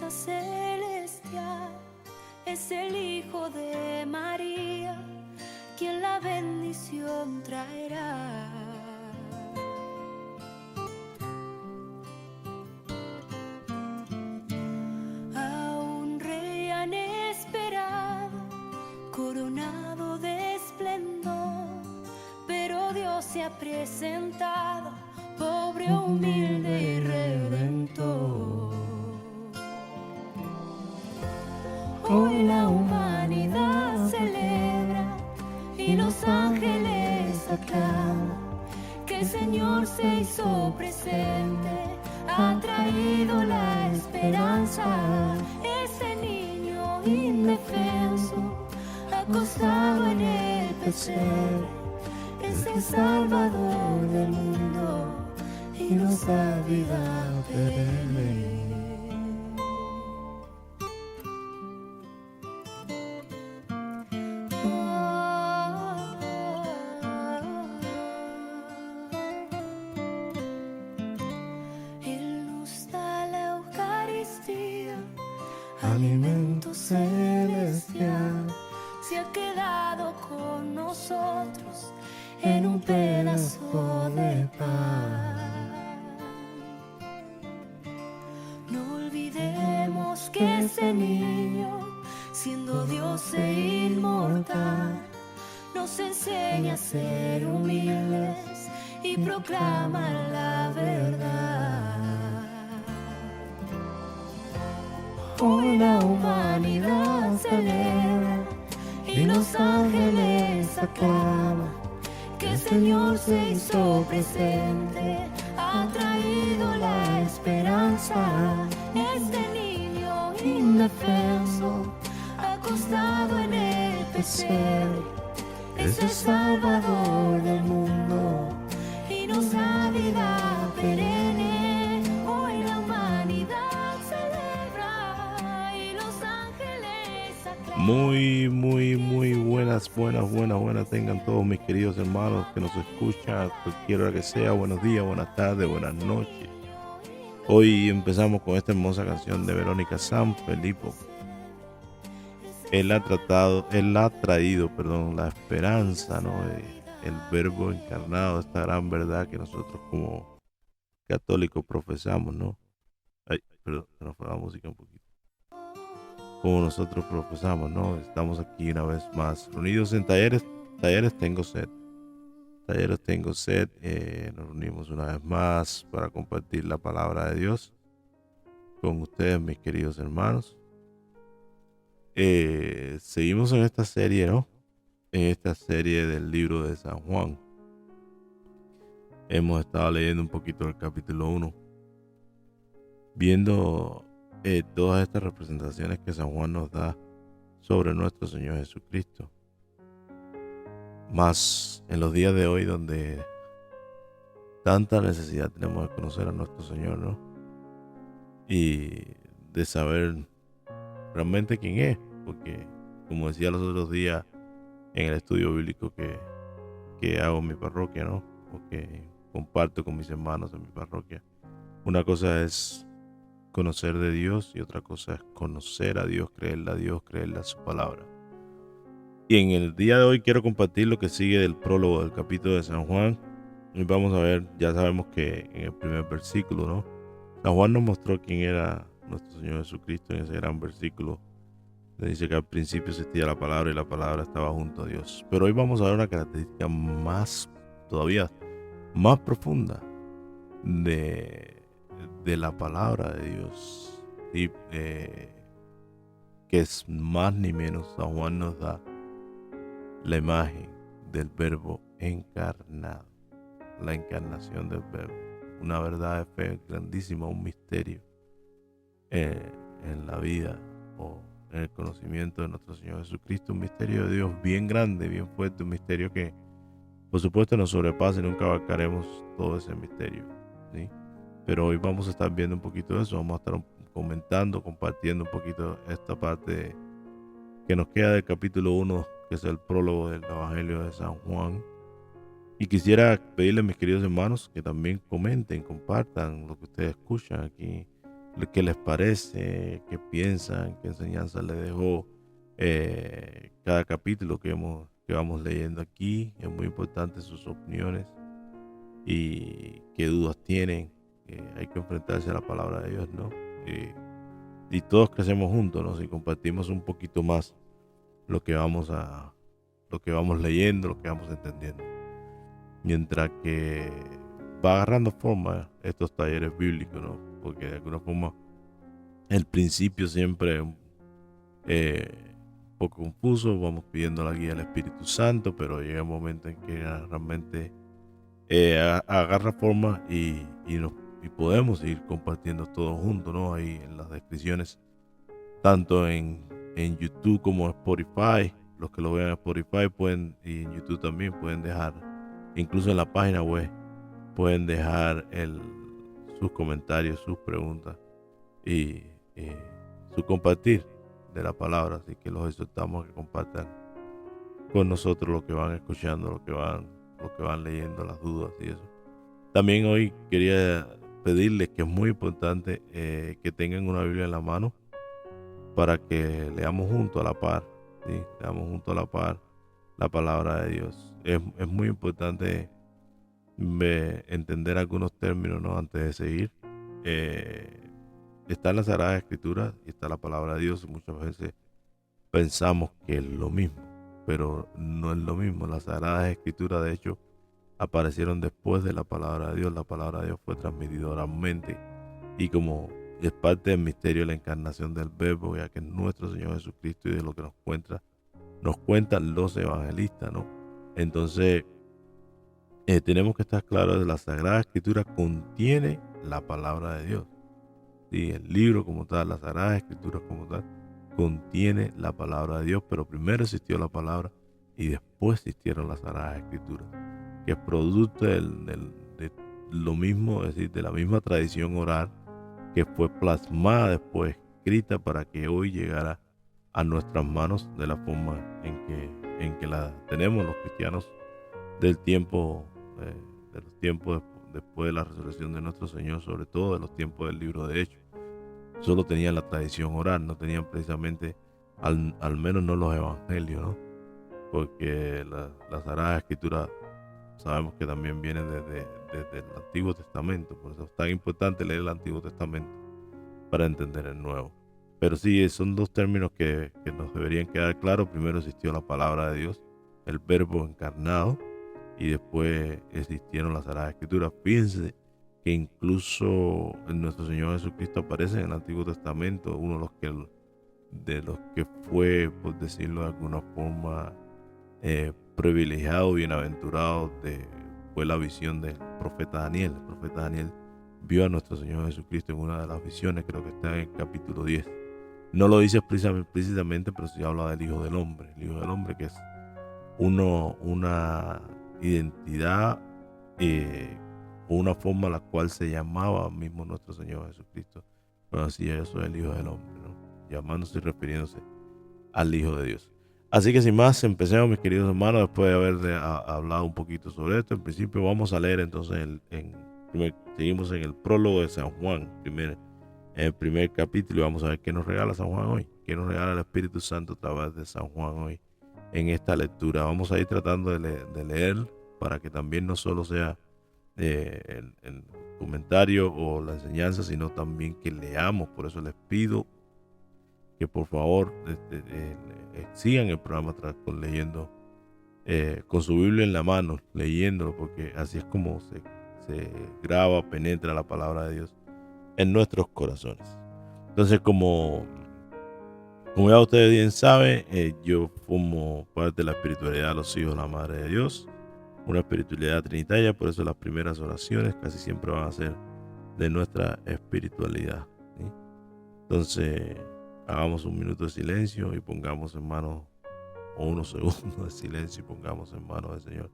promesa celestial. Es el Hijo de María, quien la bendición traerá. A un rey han esperado, coronado de esplendor, pero Dios se ha presentado, pobre, humilde y redentor. Hoy la humanidad celebra y los ángeles aclaman que el Señor se hizo presente, ha traído la esperanza. Ese niño indefenso, acostado en el pesebre, es el Salvador del mundo y nos da vida perenne. Alimento celestial, se ha quedado con nosotros en un pedazo de pan. No olvidemos que ese niño, siendo Dios e inmortal, nos enseña a ser humildes y proclama la verdad. Hoy la humanidad celebra y los ángeles aclaman que el Señor se hizo presente, ha traído la esperanza. Este niño indefenso, acostado en el pesebre, es el Salvador del mundo y nos da vida perenne. Hoy la humanidad celebra y los ángeles aclaman. Muy buenas tengan todos mis queridos hermanos que nos escuchan a cualquier hora que sea. Buenos días, buenas tardes, buenas noches. Hoy empezamos con esta hermosa canción de Verónica Sanfilippo. Él ha traído la esperanza, ¿no? El verbo encarnado, esta gran verdad que nosotros como católicos profesamos, ¿no? Ay, perdón, se nos fue la música un poquito. Como nosotros profesamos, ¿no? Estamos aquí una vez más reunidos en talleres Tengo Sed. Talleres Tengo Sed, nos reunimos una vez más para compartir la palabra de Dios con ustedes, mis queridos hermanos. Seguimos en esta serie, ¿no? En esta serie del libro de San Juan. Hemos estado leyendo un poquito el capítulo 1, viendo todas estas representaciones que San Juan nos da sobre nuestro Señor Jesucristo. Más en los días de hoy, donde tanta necesidad tenemos de conocer a nuestro Señor, ¿no? Y de saber realmente quién es, porque como decía los otros días en el estudio bíblico que hago en mi parroquia, ¿no? O que comparto con mis hermanos en mi parroquia, una cosa es conocer de Dios y otra cosa es conocer a Dios, creerle a su palabra. Y en el día de hoy quiero compartir lo que sigue del prólogo del capítulo de San Juan. Y vamos a ver, ya sabemos que en el primer versículo, ¿no? San Juan nos mostró quién era nuestro Señor Jesucristo en ese gran versículo. Le dice que al principio existía la palabra y la palabra estaba junto a Dios. Pero hoy vamos a ver una característica todavía más profunda de la palabra de Dios, ¿sí? Que es más ni menos, San Juan nos da la imagen del verbo encarnado, la encarnación del verbo, una verdad de fe grandísima, un misterio en la vida o en el conocimiento de nuestro Señor Jesucristo, un misterio de Dios bien grande, bien fuerte, un misterio que por supuesto nos sobrepasa y nunca abarcaremos todo ese misterio, ¿sí? Pero hoy vamos a estar viendo un poquito de eso, vamos a estar comentando, compartiendo un poquito esta parte que nos queda del capítulo 1, que es el prólogo del Evangelio de San Juan. Y quisiera pedirle a mis queridos hermanos que también comenten, compartan lo que ustedes escuchan aquí qué les parece, qué piensan, qué enseñanza les dejó cada capítulo que vamos leyendo aquí. Es muy importante sus opiniones y qué dudas tienen. Hay que enfrentarse a la palabra de Dios, ¿no? Eh, y todos crecemos juntos, ¿no? Si compartimos un poquito más lo que lo que vamos leyendo, lo que vamos entendiendo. Mientras que va agarrando forma estos talleres bíblicos, ¿no? Porque de alguna forma el principio siempre es un poco confuso, vamos pidiendo la guía del Espíritu Santo, pero llega un momento en que realmente agarra forma y podemos ir compartiendo todo juntos, ¿no? Ahí en las descripciones, tanto en YouTube como en Spotify. Los que lo vean en Spotify pueden, y en YouTube también pueden dejar, incluso en la página web, pueden dejar sus comentarios, sus preguntas y su compartir de la palabra. Así que los exhortamos a que compartan con nosotros lo que van escuchando, lo que van leyendo, las dudas y eso. También hoy quería pedirles que es muy importante que tengan una Biblia en la mano para que leamos junto a la par, ¿sí? Leamos junto a la par la palabra de Dios. Es muy importante entender algunos términos, ¿no? Antes de seguir. Eh, Está en la Sagrada Escritura y está la palabra de Dios. Muchas veces pensamos que es lo mismo, pero no es lo mismo. Las Sagradas Escrituras, de hecho, aparecieron después de la palabra de Dios. La palabra de Dios fue transmitida oralmente y como es parte del misterio de la encarnación del Verbo, ya que es nuestro Señor Jesucristo y de lo que nos cuentan los evangelistas, ¿no? Entonces, tenemos que estar claros de la Sagrada Escritura contiene la palabra de Dios. Sí, el libro como tal, la Sagrada Escritura como tal, contiene la palabra de Dios, pero primero existió la palabra y después existieron las Sagradas Escrituras, que es producto de lo mismo, es decir, de la misma tradición oral que fue plasmada después, escrita para que hoy llegara a nuestras manos de la forma en que la tenemos los cristianos del tiempo, de los tiempos después de la resurrección de nuestro Señor, sobre todo de los tiempos del libro de Hechos. Solo tenían la tradición oral, no tenían precisamente, al menos no los evangelios, ¿no? Porque la Sagrada Escritura sabemos que también viene desde el Antiguo Testamento, por eso es tan importante leer el Antiguo Testamento para entender el Nuevo. Pero sí, son dos términos que nos deberían quedar claros. Primero existió la palabra de Dios, el Verbo encarnado, y después existieron las Sagradas Escrituras. Fíjense que incluso en nuestro Señor Jesucristo aparece en el Antiguo Testamento uno de los que fue, por decirlo de alguna forma, privilegiado, bienaventurado, fue la visión del profeta Daniel. El profeta Daniel vio a nuestro Señor Jesucristo en una de las visiones, creo que está en el capítulo 10. No lo dice explícitamente, pero sí habla del Hijo del Hombre. El Hijo del Hombre que es una identidad o una forma a la cual se llamaba mismo nuestro Señor Jesucristo. Pero así yo soy el Hijo del Hombre, ¿no? Llamándose y refiriéndose al Hijo de Dios. Así que sin más, empecemos, mis queridos hermanos, después de haber hablado un poquito sobre esto. En principio vamos a leer entonces, seguimos en el prólogo de San Juan, en el primer capítulo, y vamos a ver qué nos regala San Juan hoy, qué nos regala el Espíritu Santo a través de San Juan hoy en esta lectura. Vamos a ir tratando de leer para que también no solo sea el comentario o la enseñanza, sino también que leamos. Por eso les pido que por favor sigan el programa leyendo, con su Biblia en la mano, leyéndolo, porque así es como se graba, penetra la palabra de Dios en nuestros corazones. Entonces, como ya ustedes bien saben, yo formo parte de la espiritualidad de los hijos de la Madre de Dios, una espiritualidad trinitaria. Por eso las primeras oraciones casi siempre van a ser de nuestra espiritualidad, ¿sí? Entonces, hagamos un minuto de silencio y pongamos en manos, o unos segundos de silencio y pongamos en manos del Señor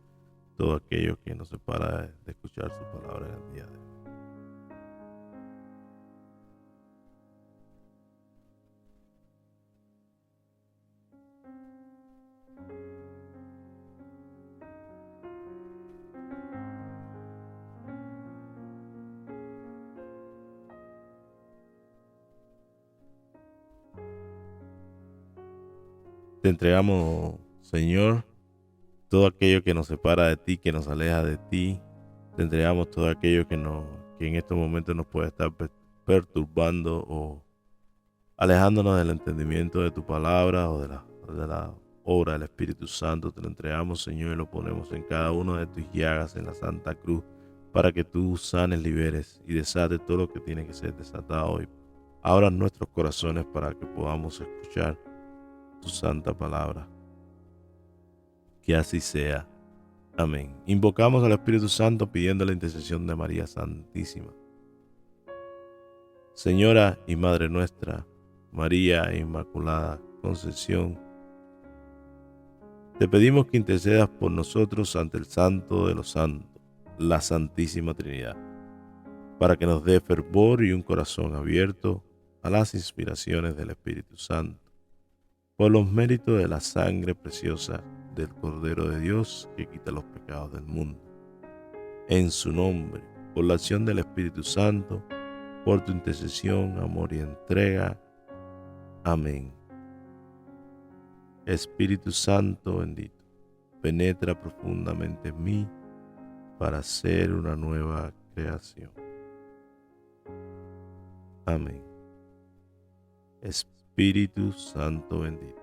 todo aquello que nos separa de escuchar su palabra en el día de hoy. Te entregamos, Señor, todo aquello que nos separa de ti, que nos aleja de ti. Te entregamos todo aquello que en estos momentos nos puede estar perturbando o alejándonos del entendimiento de tu palabra o de la obra del Espíritu Santo. Te lo entregamos, Señor, y lo ponemos en cada una de tus llagas en la Santa Cruz, para que tú sanes, liberes y desates todo lo que tiene que ser desatado hoy. Abra nuestros corazones para que podamos escuchar tu santa palabra. Que así sea. Amén. Invocamos al Espíritu Santo pidiendo la intercesión de María Santísima. Señora y Madre nuestra, María Inmaculada Concepción, te pedimos que intercedas por nosotros ante el Santo de los Santos, la Santísima Trinidad, para que nos dé fervor y un corazón abierto a las inspiraciones del Espíritu Santo, por los méritos de la sangre preciosa del Cordero de Dios que quita los pecados del mundo. En su nombre, por la acción del Espíritu Santo, por tu intercesión, amor y entrega. Amén. Espíritu Santo bendito, penetra profundamente en mí para hacer una nueva creación. Amén. Espíritu Santo bendito,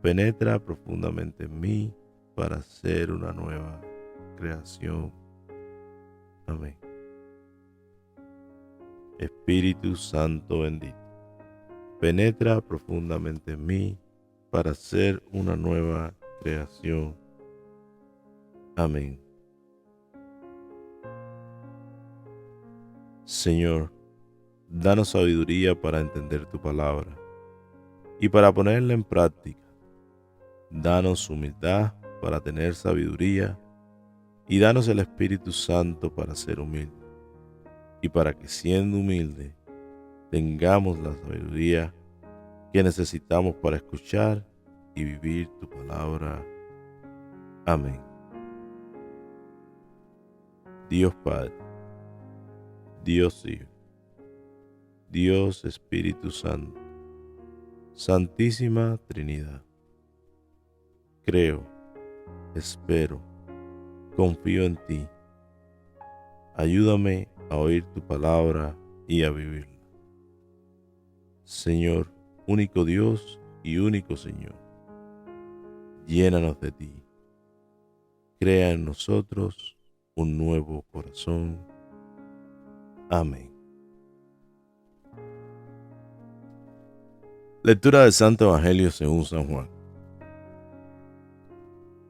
penetra profundamente en mí para hacer una nueva creación. Amén. Espíritu Santo bendito, penetra profundamente en mí para hacer una nueva creación. Amén. Señor, danos sabiduría para entender tu palabra y para ponerla en práctica. Danos humildad para tener sabiduría y danos el Espíritu Santo para ser humilde y para que, siendo humilde, tengamos la sabiduría que necesitamos para escuchar y vivir tu palabra. Amén. Dios Padre, Dios Hijo, Dios Espíritu Santo, Santísima Trinidad. Creo, espero, confío en ti. Ayúdame a oír tu palabra y a vivirla. Señor, único Dios y único Señor, llénanos de ti. Crea en nosotros un nuevo corazón. Amén. Lectura del Santo Evangelio según San Juan.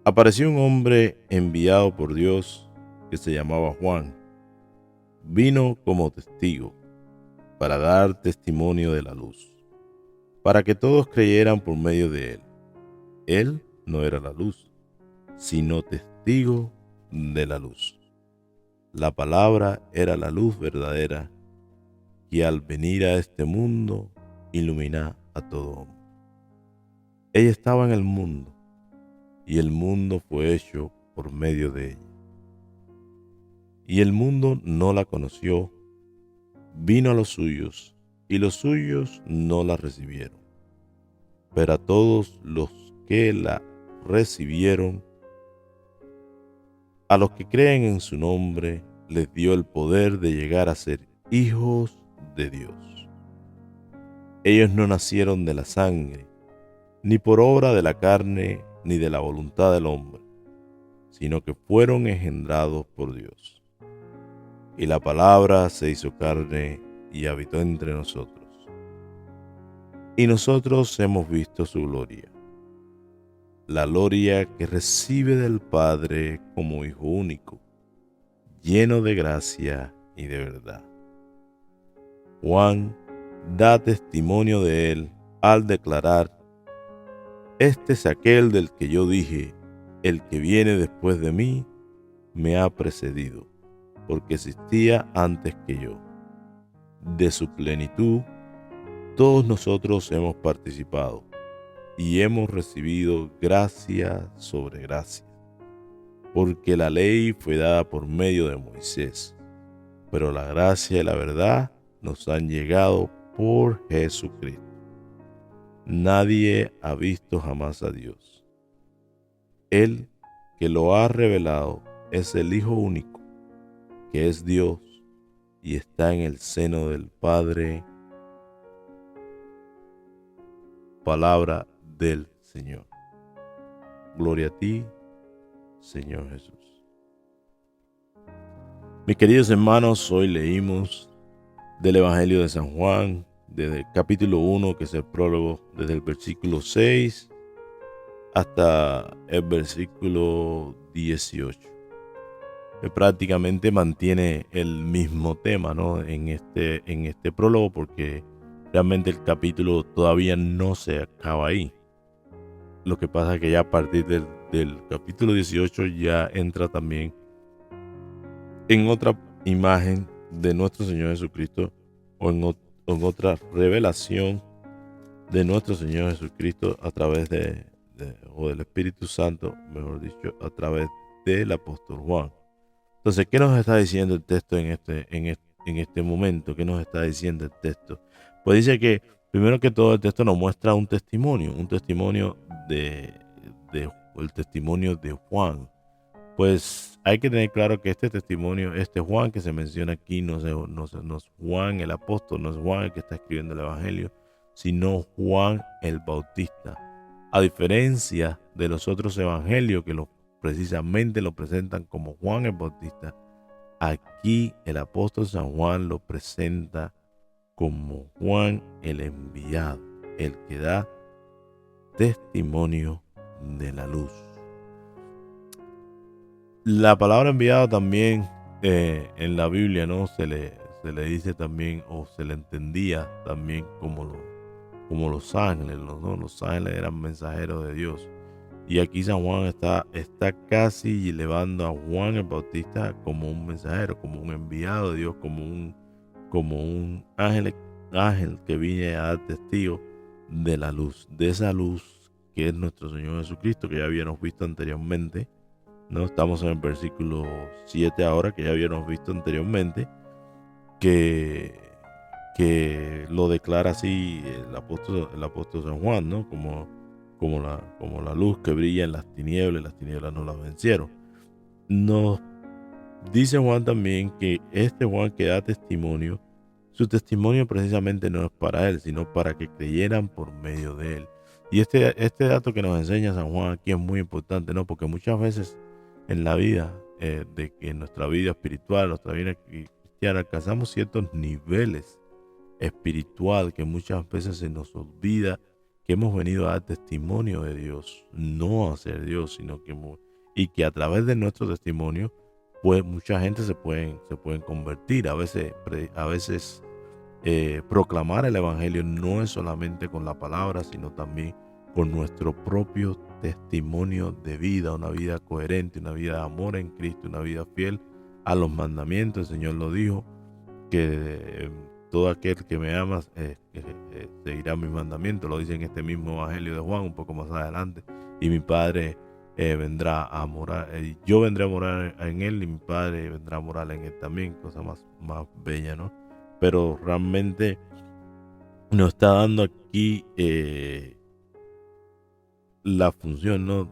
Apareció un hombre enviado por Dios que se llamaba Juan. Vino como testigo para dar testimonio de la luz, para que todos creyeran por medio de él. Él no era la luz, sino testigo de la luz. La palabra era la luz verdadera que al venir a este mundo ilumina a todo hombre. Ella estaba en el mundo y el mundo fue hecho por medio de ella. Y el mundo no la conoció. Vino a los suyos y los suyos no la recibieron. Pero a todos los que la recibieron, a los que creen en su nombre, les dio el poder de llegar a ser hijos de Dios. Ellos no nacieron de la sangre, ni por obra de la carne, ni de la voluntad del hombre, sino que fueron engendrados por Dios. Y la palabra se hizo carne y habitó entre nosotros. Y nosotros hemos visto su gloria, la gloria que recibe del Padre como Hijo único, lleno de gracia y de verdad. Juan da testimonio de él al declarar: este es aquel del que yo dije, el que viene después de mí me ha precedido, porque existía antes que yo. De su plenitud todos nosotros hemos participado y hemos recibido gracia sobre gracia, porque la ley fue dada por medio de Moisés, pero la gracia y la verdad nos han llegado por Jesucristo. Nadie ha visto jamás a Dios. Él que lo ha revelado es el Hijo único, que es Dios y está en el seno del Padre. Palabra del Señor. Gloria a ti, Señor Jesús. Mis queridos hermanos, hoy leímos del Evangelio de San Juan, desde el capítulo 1, que es el prólogo, desde el versículo 6 hasta el versículo 18. Que prácticamente mantiene el mismo tema, ¿no? en este prólogo, porque realmente el capítulo todavía no se acaba ahí. Lo que pasa es que ya a partir del capítulo 18 ya entra también en otra imagen de nuestro Señor Jesucristo, o en otra revelación de nuestro Señor Jesucristo a través o del Espíritu Santo, mejor dicho, a través del apóstol Juan. Entonces, ¿qué nos está diciendo el texto en este momento? ¿Qué nos está diciendo el texto? Pues dice que, primero que todo, el texto nos muestra un testimonio el testimonio de Juan. Pues hay que tener claro que este testimonio, este Juan que se menciona aquí, no es Juan el apóstol, no es Juan el que está escribiendo el Evangelio, sino Juan el Bautista. A diferencia de los otros evangelios que precisamente lo presentan como Juan el Bautista, aquí el apóstol San Juan lo presenta como Juan el enviado, el que da testimonio de la luz. La palabra enviado también en la Biblia, ¿no? Se le dice también, o se le entendía también como los ángeles, ¿no? Los ángeles eran mensajeros de Dios. Y aquí San Juan está casi elevando a Juan el Bautista como un mensajero, como un enviado de Dios, como un ángel que viene a dar testigo de la luz, de esa luz que es nuestro Señor Jesucristo, que ya habíamos visto anteriormente, ¿no? Estamos en el versículo 7 ahora, que ya habíamos visto anteriormente, que lo declara así el apóstol San Juan, ¿no? Como la luz que brilla en las tinieblas no las vencieron. Nos dice Juan también que este Juan que da testimonio, su testimonio precisamente no es para él, sino para que creyeran por medio de él. Y este dato que nos enseña San Juan aquí es muy importante, ¿no? Porque muchas veces en la vida, en nuestra vida espiritual, nuestra vida cristiana, alcanzamos ciertos niveles espiritual que muchas veces se nos olvida que hemos venido a dar testimonio de Dios, no a ser Dios, y que a través de nuestro testimonio, pues mucha gente se pueden convertir. A veces proclamar el evangelio no es solamente con la palabra, sino también con nuestro propio testimonio de vida, una vida coherente, una vida de amor en Cristo, una vida fiel a los mandamientos. El Señor lo dijo, que todo aquel que me ama seguirá mis mandamientos. Lo dice en este mismo Evangelio de Juan, un poco más adelante. Y mi Padre vendrá a morar, yo vendré a morar en él, y mi Padre vendrá a morar en él también. Cosa más bella, ¿no? Pero realmente nos está dando aquí la función, ¿no?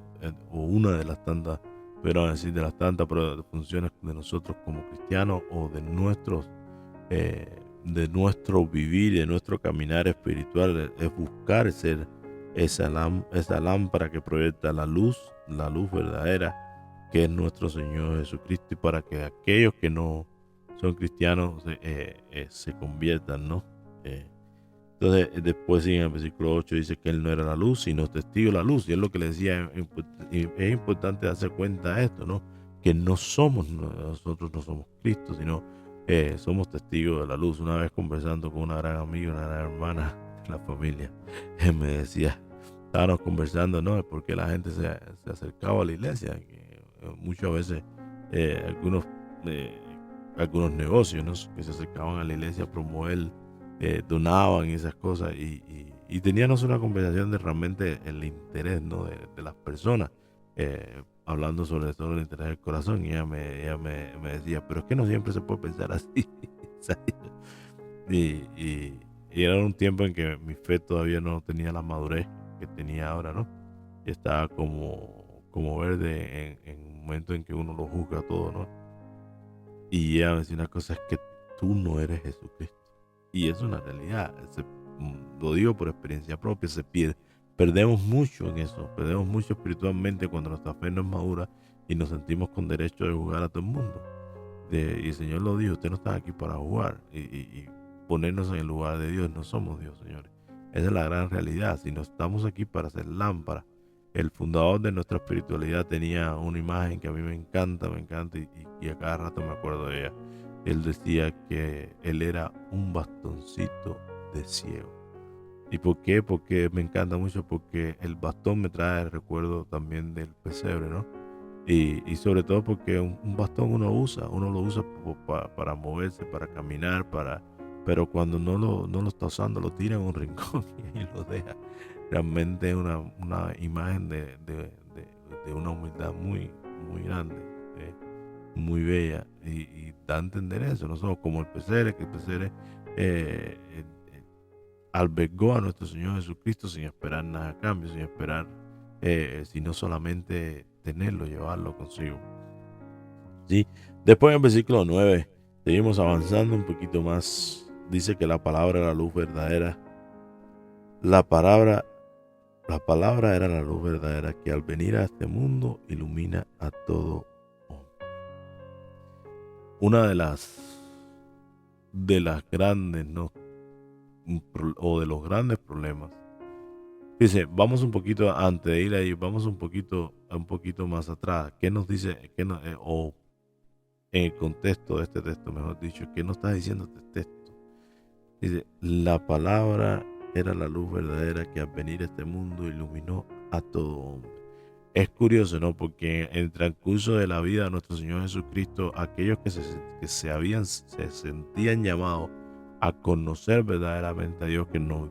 O una de las tantas, pero a decir de las tantas funciones de nosotros como cristianos, o de nuestro vivir, de nuestro caminar espiritual, es buscar ser esa lámpara que proyecta la luz verdadera, que es nuestro Señor Jesucristo, y para que aquellos que no son cristianos se conviertan, ¿no? Entonces después en el versículo 8 dice que Él no era la luz, sino testigo de la luz. Y es lo que le decía, es importante darse cuenta de esto, ¿no? Que nosotros no somos Cristo, sino somos testigos de la luz. Una vez conversando con una gran amiga, una gran hermana de la familia, él me decía, estábamos conversando, ¿no? Porque la gente se acercaba a la iglesia, que muchas veces algunos negocios, ¿no? Que se acercaban a la iglesia a promover, donaban y esas cosas, y teníamos una conversación de realmente el interés, ¿no? de las personas, hablando sobre todo el interés del corazón, y ella me decía, pero es que no siempre se puede pensar así. y y era un tiempo en que mi fe todavía no tenía la madurez que tenía ahora, ¿no? Y estaba como verde en un momento en que uno lo juzga todo, ¿no? Y ella me decía una cosa, es que tú no eres Jesucristo. Y es una realidad, lo digo por experiencia propia, se pierde. Perdemos mucho en eso, perdemos mucho espiritualmente cuando nuestra fe no es madura y nos sentimos con derecho de jugar a todo el mundo. Y el Señor lo dijo, usted no está aquí para jugar y ponernos en el lugar de Dios, no somos Dios, señores. Esa es la gran realidad, si no estamos aquí para hacer lámpara. El fundador de nuestra espiritualidad tenía una imagen que a mí me encanta y a cada rato me acuerdo de ella. Él decía que él era un bastoncito de ciego. ¿Y por qué? Porque me encanta mucho, porque el bastón me trae el recuerdo también del pesebre, ¿no? Y sobre todo porque un bastón uno lo usa para moverse, para caminar, pero cuando no lo está usando lo tira en un rincón y ahí lo deja. Realmente es una imagen de una humildad muy grande, muy bella y da a entender eso. No somos como el pesebre, que el pesebre eh, eh, eh, albergó a nuestro Señor Jesucristo sin esperar nada a cambio, sin esperar, sino solamente tenerlo, llevarlo consigo. ¿Sí? Después en el versículo 9, seguimos avanzando un poquito más. Dice que la palabra era la luz verdadera. La palabra era la luz verdadera que al venir a este mundo ilumina a todo hombre. Una de las grandes, ¿no? O de los grandes problemas. Dice, vamos un poquito, antes de ir ahí, vamos un poquito más atrás. ¿Qué nos dice? O en el contexto de este texto, mejor dicho, ¿qué nos está diciendo este texto? Dice, la palabra era la luz verdadera que al venir a este mundo iluminó a todo hombre. Es curioso, ¿no? Porque en el transcurso de la vida de nuestro Señor Jesucristo, aquellos que se sentían llamados a conocer verdaderamente a Dios, que nos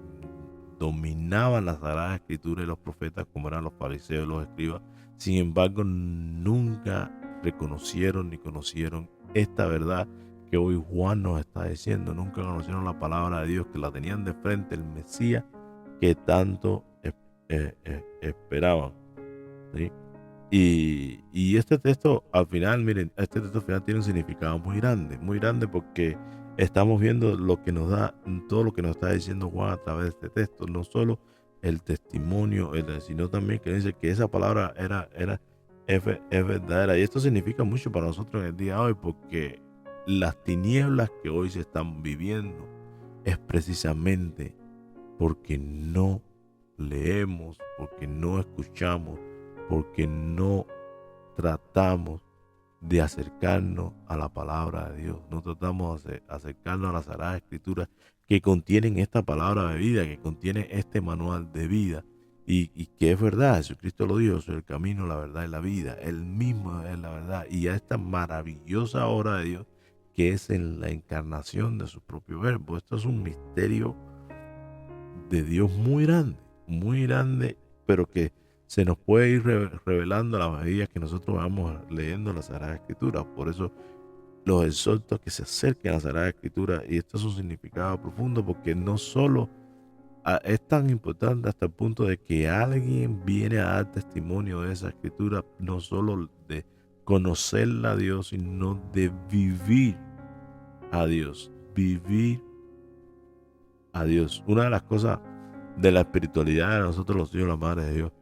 dominaban las Sagradas Escrituras y los profetas, como eran los fariseos y los escribas, sin embargo, nunca reconocieron ni conocieron esta verdad que hoy Juan nos está diciendo. Nunca conocieron la palabra de Dios, que la tenían de frente, el Mesías que tanto esperaban. ¿Sí? Y este texto al final, miren, este texto al final tiene un significado muy grande porque estamos viendo lo que nos da, todo lo que nos está diciendo Juan a través de este texto, no solo el testimonio, sino también que dice que esa palabra es verdadera. Y esto significa mucho para nosotros en el día de hoy, porque las tinieblas que hoy se están viviendo es precisamente porque no leemos, porque no escuchamos, porque no tratamos de acercarnos a la palabra de Dios. No tratamos de acercarnos a las Sagradas Escrituras que contienen esta palabra de vida, que contiene este manual de vida. Y que es verdad, Jesucristo lo dijo, soy el camino, la verdad y la vida. Él mismo es la verdad. Y a esta maravillosa obra de Dios que es en la encarnación de su propio verbo. Esto es un misterio de Dios muy grande, pero que se nos puede ir revelando a la medida que nosotros vamos leyendo la Sagrada Escritura. Por eso los exhorto a que se acerquen a la Sagrada Escritura, y esto es un significado profundo, porque no solo es tan importante hasta el punto de que alguien viene a dar testimonio de esa Escritura, no solo de conocerla a Dios, sino de vivir a Dios, vivir a Dios. Una de las cosas de la espiritualidad de nosotros los hijos, la madre de Dios,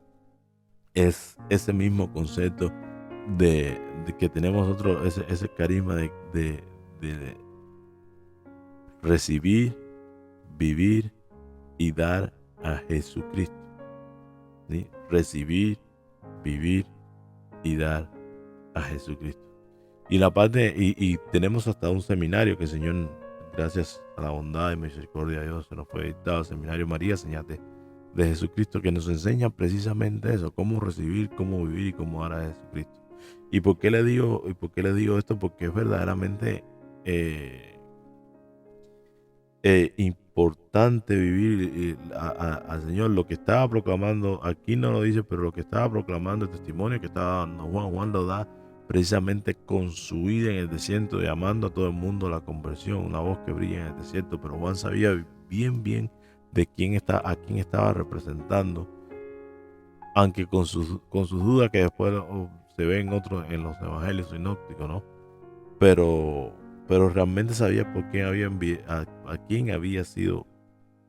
es ese mismo concepto de que tenemos nosotros, ese carisma de recibir, vivir y dar a Jesucristo. ¿Sí? Recibir, vivir y dar a Jesucristo. Y la parte, y tenemos hasta un seminario que el Señor, gracias a la bondad y misericordia de Dios, se nos fue dictado, el Seminario María, Señal de Jesucristo, que nos enseña precisamente eso, cómo recibir, cómo vivir y cómo dar a Jesucristo. ¿Y por qué le digo esto? Porque es verdaderamente importante vivir al Señor. Lo que estaba proclamando, aquí no lo dice, pero lo que estaba proclamando, el testimonio que estaba dando Juan lo da precisamente con su vida en el desierto, llamando a todo el mundo a la conversión, una voz que brilla en el desierto. Pero Juan sabía bien de a quién estaba representando, aunque con sus dudas que después se ven en los evangelios sinópticos, ¿no? Pero realmente sabía por quién a quién había sido,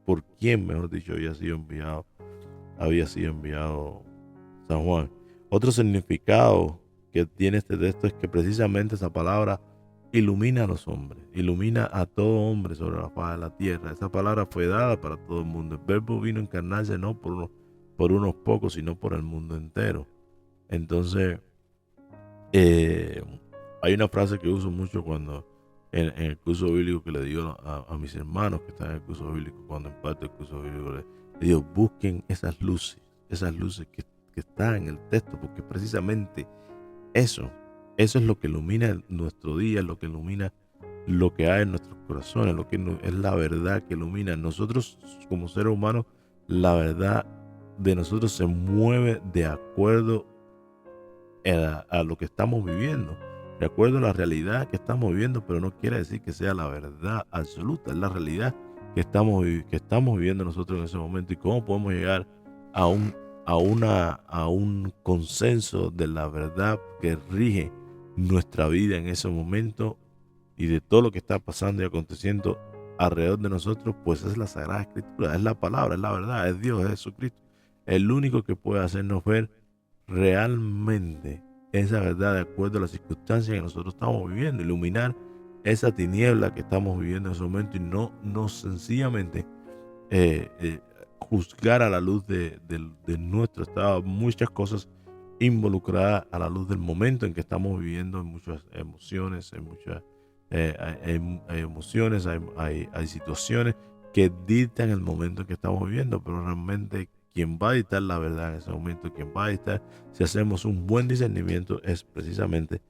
por quién, mejor dicho, había sido enviado San Juan. Otro significado que tiene este texto es que precisamente esa palabra ilumina a los hombres, ilumina a todo hombre sobre la faz de la tierra. Esa palabra fue dada para todo el mundo. El verbo vino a encarnarse no por unos pocos, sino por el mundo entero. Entonces, eh, hay una frase que uso mucho cuando en el curso bíblico que le digo a mis hermanos que están en el curso bíblico, cuando imparto el curso bíblico, le digo, busquen esas luces que están en el texto, porque precisamente eso es lo que ilumina nuestro día, lo que ilumina lo que hay en nuestros corazones, lo que es la verdad que ilumina. Nosotros como seres humanos, la verdad de nosotros se mueve de acuerdo a lo que estamos viviendo, de acuerdo a la realidad que estamos viviendo, pero no quiere decir que sea la verdad absoluta, es la realidad que estamos viviendo nosotros en ese momento. Y cómo podemos llegar a un consenso de la verdad que rige nuestra vida en ese momento y de todo lo que está pasando y aconteciendo alrededor de nosotros, pues es la Sagrada Escritura, es la palabra, es la verdad, es Dios, es Jesucristo, el único que puede hacernos ver realmente esa verdad de acuerdo a las circunstancias que nosotros estamos viviendo, iluminar esa tiniebla que estamos viviendo en ese momento y no sencillamente juzgar a la luz de nuestro estado, muchas cosas involucradas a la luz del momento en que estamos viviendo, en muchas emociones, hay emociones, hay situaciones que dictan el momento en que estamos viviendo, pero realmente quien va a dictar la verdad en ese momento, quien va a dictar si hacemos un buen discernimiento, es precisamente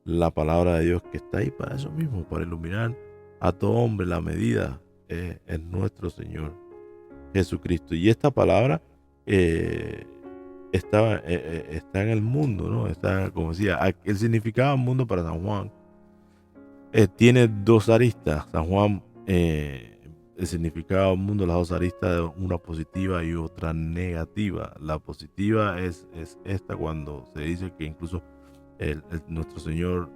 la palabra de Dios, que está ahí para eso mismo, para iluminar a todo hombre. La medida es nuestro Señor Jesucristo. Y esta palabra está en el mundo, ¿no? Está, como decía, el significado del mundo para San Juan tiene dos aristas. San Juan, el significado del mundo, las dos aristas, una positiva y otra negativa. La positiva es esta, cuando se dice que incluso nuestro Señor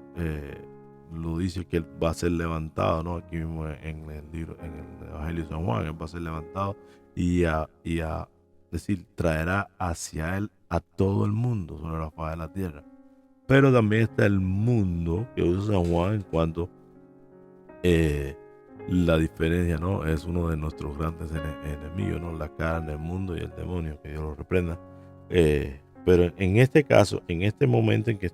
lo dice, que Él va a ser levantado, ¿no? Aquí mismo en el libro, en el Evangelio de San Juan, Él va a ser levantado y a decir, traerá hacia Él a todo el mundo sobre la faz de la tierra. Pero también está el mundo que usa San Juan en cuanto la diferencia, ¿no? Es uno de nuestros grandes enemigos, ¿no? La carne, el mundo y el demonio, que Dios lo reprenda. Pero en este caso, en este momento en que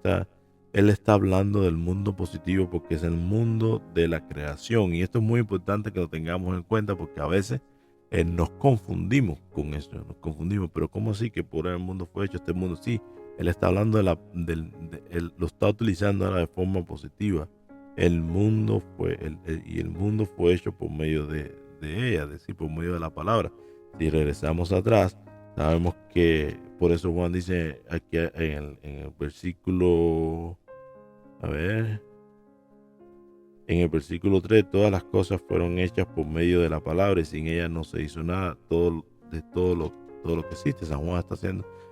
él está hablando del mundo positivo, porque es el mundo de la creación. Y esto es muy importante que lo tengamos en cuenta, porque a veces nos confundimos con eso, pero ¿cómo así que por el mundo fue hecho este mundo? Sí, él está hablando él lo está utilizando ahora de forma positiva. El mundo fue hecho por medio de ella, es decir, por medio de la palabra. Si regresamos atrás, sabemos que por eso Juan dice aquí en el versículo, en el versículo 3, todas las cosas fueron hechas por medio de la palabra y sin ella no se hizo nada. Todo lo que existe, San Juan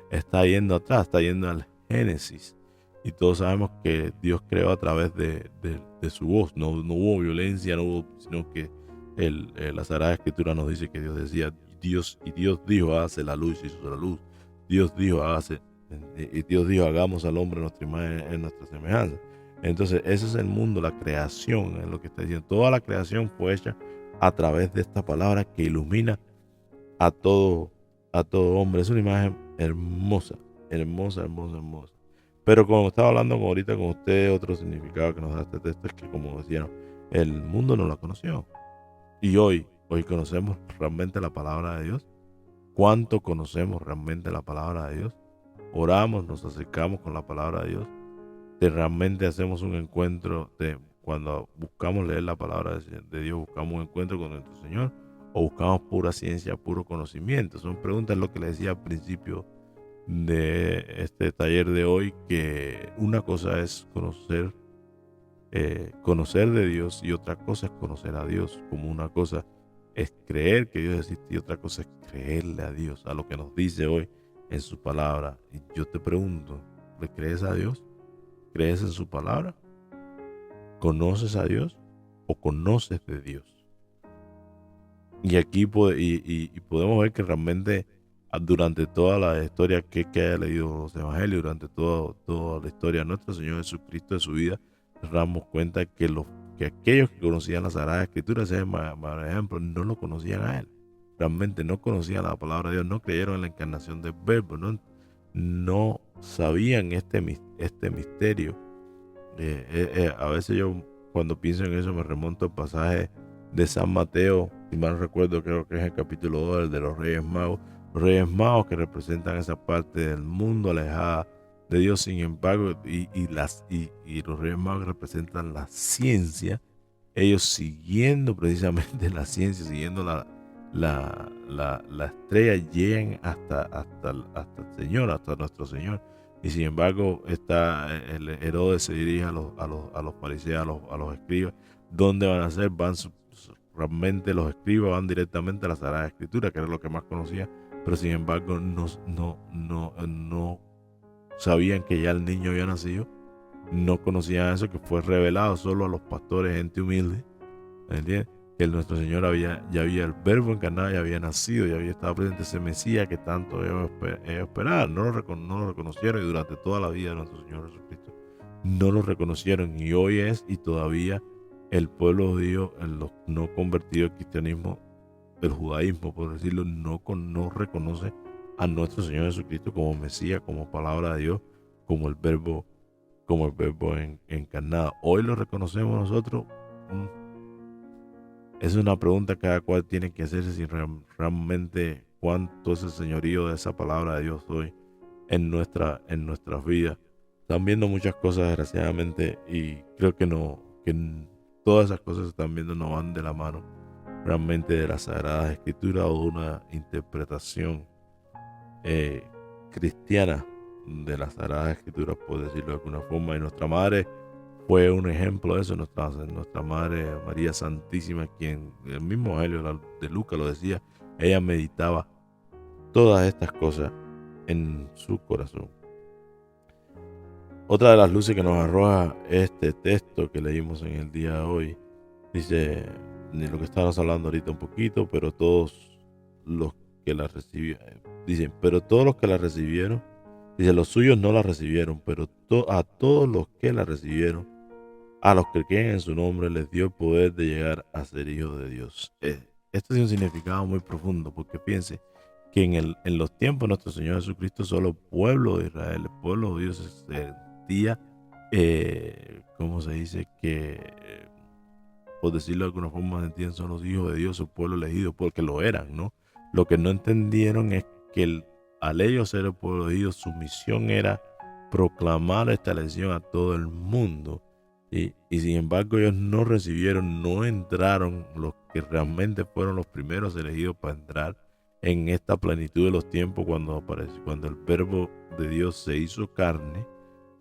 está yendo atrás, está yendo al Génesis. Y todos sabemos que Dios creó a través de su voz. No hubo violencia, sino que la Sagrada Escritura nos dice que Dios decía, Dios dijo, hágase la luz, y hizo la luz. Dios dijo, hagamos al hombre nuestra imagen, en nuestra semejanza. Entonces, ese es el mundo, la creación, es lo que está diciendo. Toda la creación fue hecha a través de esta palabra que ilumina a todo hombre. Es una imagen hermosa. Pero como estaba hablando ahorita con ustedes, otro significado que nos da este texto es que, como decían, el mundo no la conoció. Y hoy conocemos realmente la palabra de Dios. ¿Cuánto conocemos realmente la palabra de Dios? Oramos, nos acercamos con la palabra de Dios. Realmente hacemos un encuentro cuando buscamos leer la palabra de Dios, buscamos un encuentro con nuestro Señor, o buscamos pura ciencia, puro conocimiento. Son preguntas, lo que le decía al principio de este taller de hoy, que una cosa es conocer de Dios y otra cosa es conocer a Dios. Como una cosa es creer que Dios existe y otra cosa es creerle a Dios, a lo que nos dice hoy en su palabra. Y yo te pregunto, ¿le crees a Dios? ¿Crees en su palabra? ¿Conoces a Dios o conoces de Dios? Y aquí podemos ver que realmente durante toda la historia que haya leído los evangelios, durante toda la historia de nuestro Señor Jesucristo de su vida, nos damos cuenta que aquellos que conocían la Sagrada Escritura, por ejemplo, no lo conocían a Él. Realmente no conocían la palabra de Dios, no creyeron en la encarnación del Verbo, no sabían este misterio. A veces yo cuando pienso en eso me remonto al pasaje de San Mateo, si mal no recuerdo, creo que es el capítulo 2, el de los Reyes Magos que representan esa parte del mundo alejada de Dios. Sin embargo, y los Reyes Magos representan la ciencia, ellos siguiendo precisamente la ciencia, siguiendo la estrella, llegan hasta el Señor, hasta nuestro Señor. Y sin embargo, el Herodes se dirige a los fariseos, a los escribas. ¿Dónde van a hacer? Realmente los escribas van directamente a la Sagrada Escritura, que era lo que más conocía, pero sin embargo no sabían que ya el niño había nacido, no conocían eso, que fue revelado solo a los pastores, gente humilde, ¿entiendes? Que nuestro Señor ya había el Verbo encarnado, ya había nacido, ya había estado presente, ese Mesías que tanto ellos esperaban. No lo reconocieron, y durante toda la vida de nuestro Señor Jesucristo no lo reconocieron, y hoy y todavía el pueblo judío, los no convertidos al cristianismo, el judaísmo, por decirlo, no reconoce a nuestro Señor Jesucristo como Mesías, como palabra de Dios, como el Verbo encarnado. Hoy lo reconocemos nosotros. Es una pregunta que cada cual tiene que hacerse, si realmente cuánto es el señorío de esa palabra de Dios hoy en nuestras vidas. Están viendo muchas cosas, desgraciadamente, y creo que todas esas cosas que están viendo no van de la mano realmente de las Sagradas Escrituras o de una interpretación cristiana de las Sagradas Escrituras, por decirlo de alguna forma. Y nuestra madre fue un ejemplo de eso, nuestra Madre María Santísima, quien el mismo Evangelio de Lucas lo decía, ella meditaba todas estas cosas en su corazón. Otra de las luces que nos arroja este texto que leímos en el día de hoy, dice, de lo que estábamos hablando ahorita un poquito, pero todos los que la recibieron, dicen, pero todos los que la recibieron, dice, los suyos no la recibieron, pero a todos los que la recibieron, a los que creen en su nombre, les dio el poder de llegar a ser hijos de Dios. Esto tiene un significado muy profundo, porque piense que en los tiempos de nuestro Señor Jesucristo, solo el pueblo de Israel, el pueblo de Dios se sentía, ¿cómo se dice? Por decirlo de alguna forma, sentían son los hijos de Dios, el pueblo elegido, porque lo eran, ¿no? Lo que no entendieron es que al ellos ser el pueblo elegido, su misión era proclamar esta elección a todo el mundo. Y sin embargo ellos no recibieron, no entraron, los que realmente fueron los primeros elegidos para entrar en esta plenitud de los tiempos, cuando el Verbo de Dios se hizo carne.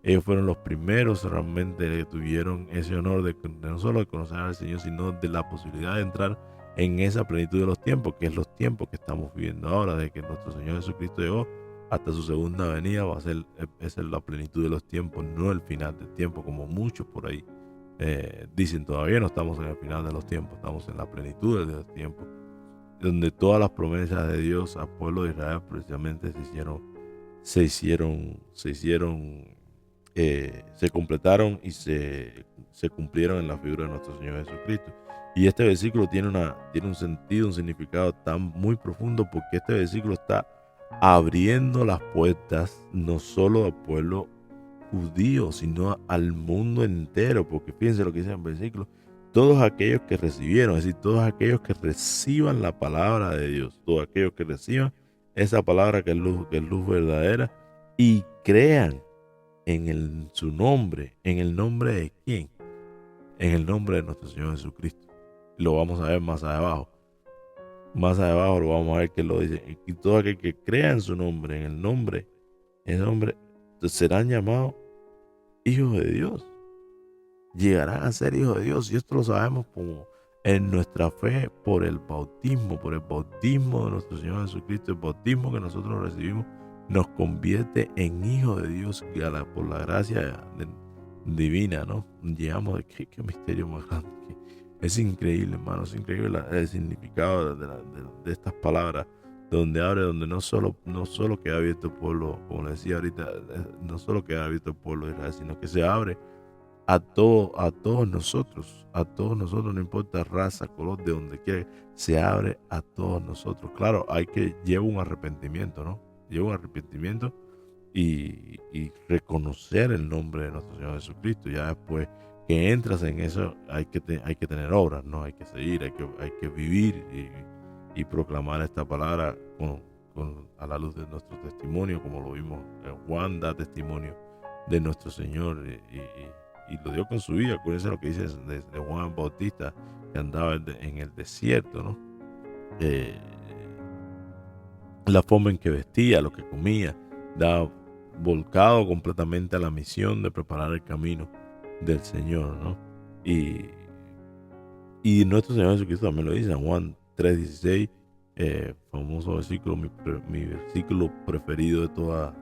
Ellos fueron los primeros realmente que tuvieron ese honor de no solo de conocer al Señor, sino de la posibilidad de entrar en esa plenitud de los tiempos, que es los tiempos que estamos viviendo ahora, de que nuestro Señor Jesucristo llegó hasta su segunda venida. Esa es la plenitud de los tiempos, no el final del tiempo, como muchos por ahí dicen. Todavía no estamos en el final de los tiempos, estamos en la plenitud de los tiempos, donde todas las promesas de Dios al pueblo de Israel precisamente se completaron y se cumplieron en la figura de nuestro Señor Jesucristo. Y este versículo tiene un sentido, un significado tan muy profundo, porque este versículo está abriendo las puertas no solo al pueblo judío, sino al mundo entero, porque fíjense lo que dice el versículo: todos aquellos que recibieron, es decir, todos aquellos que reciban la palabra de Dios, todos aquellos que reciban esa palabra que es luz verdadera, y crean en su nombre. ¿En el nombre de quién? En el nombre de nuestro Señor Jesucristo. Lo vamos a ver más abajo. Más abajo lo vamos a ver que lo dice. Y todo aquel que crea en su nombre, en el nombre, serán llamados hijos de Dios. Llegarán a ser hijos de Dios. Y esto lo sabemos como en nuestra fe por el bautismo de nuestro Señor Jesucristo. El bautismo que nosotros recibimos nos convierte en hijos de Dios por la gracia divina, ¿no? Llegamos de qué misterio más grande. Es increíble, hermano, es increíble el significado de estas palabras, donde no solo queda abierto el pueblo, como le decía ahorita, no solo queda abierto el pueblo de Israel, sino que se abre a todos nosotros, no importa raza, color, de donde quiera, se abre a todos nosotros. Claro, lleva un arrepentimiento, ¿no? Lleva un arrepentimiento y reconocer el nombre de nuestro Señor Jesucristo. Ya después que entras en eso, hay que tener obras, ¿no? Hay que seguir, hay que vivir y proclamar esta palabra a la luz de nuestro testimonio, como lo vimos. Juan da testimonio de nuestro Señor y lo dio con su vida. Acuérdense lo que dice de Juan Bautista, que andaba en el desierto, ¿no? La forma en que vestía, lo que comía, daba volcado completamente a la misión de preparar el camino del Señor, ¿no? Y nuestro Señor Jesucristo también lo dice en Juan 3:16, famoso versículo, mi versículo preferido de toda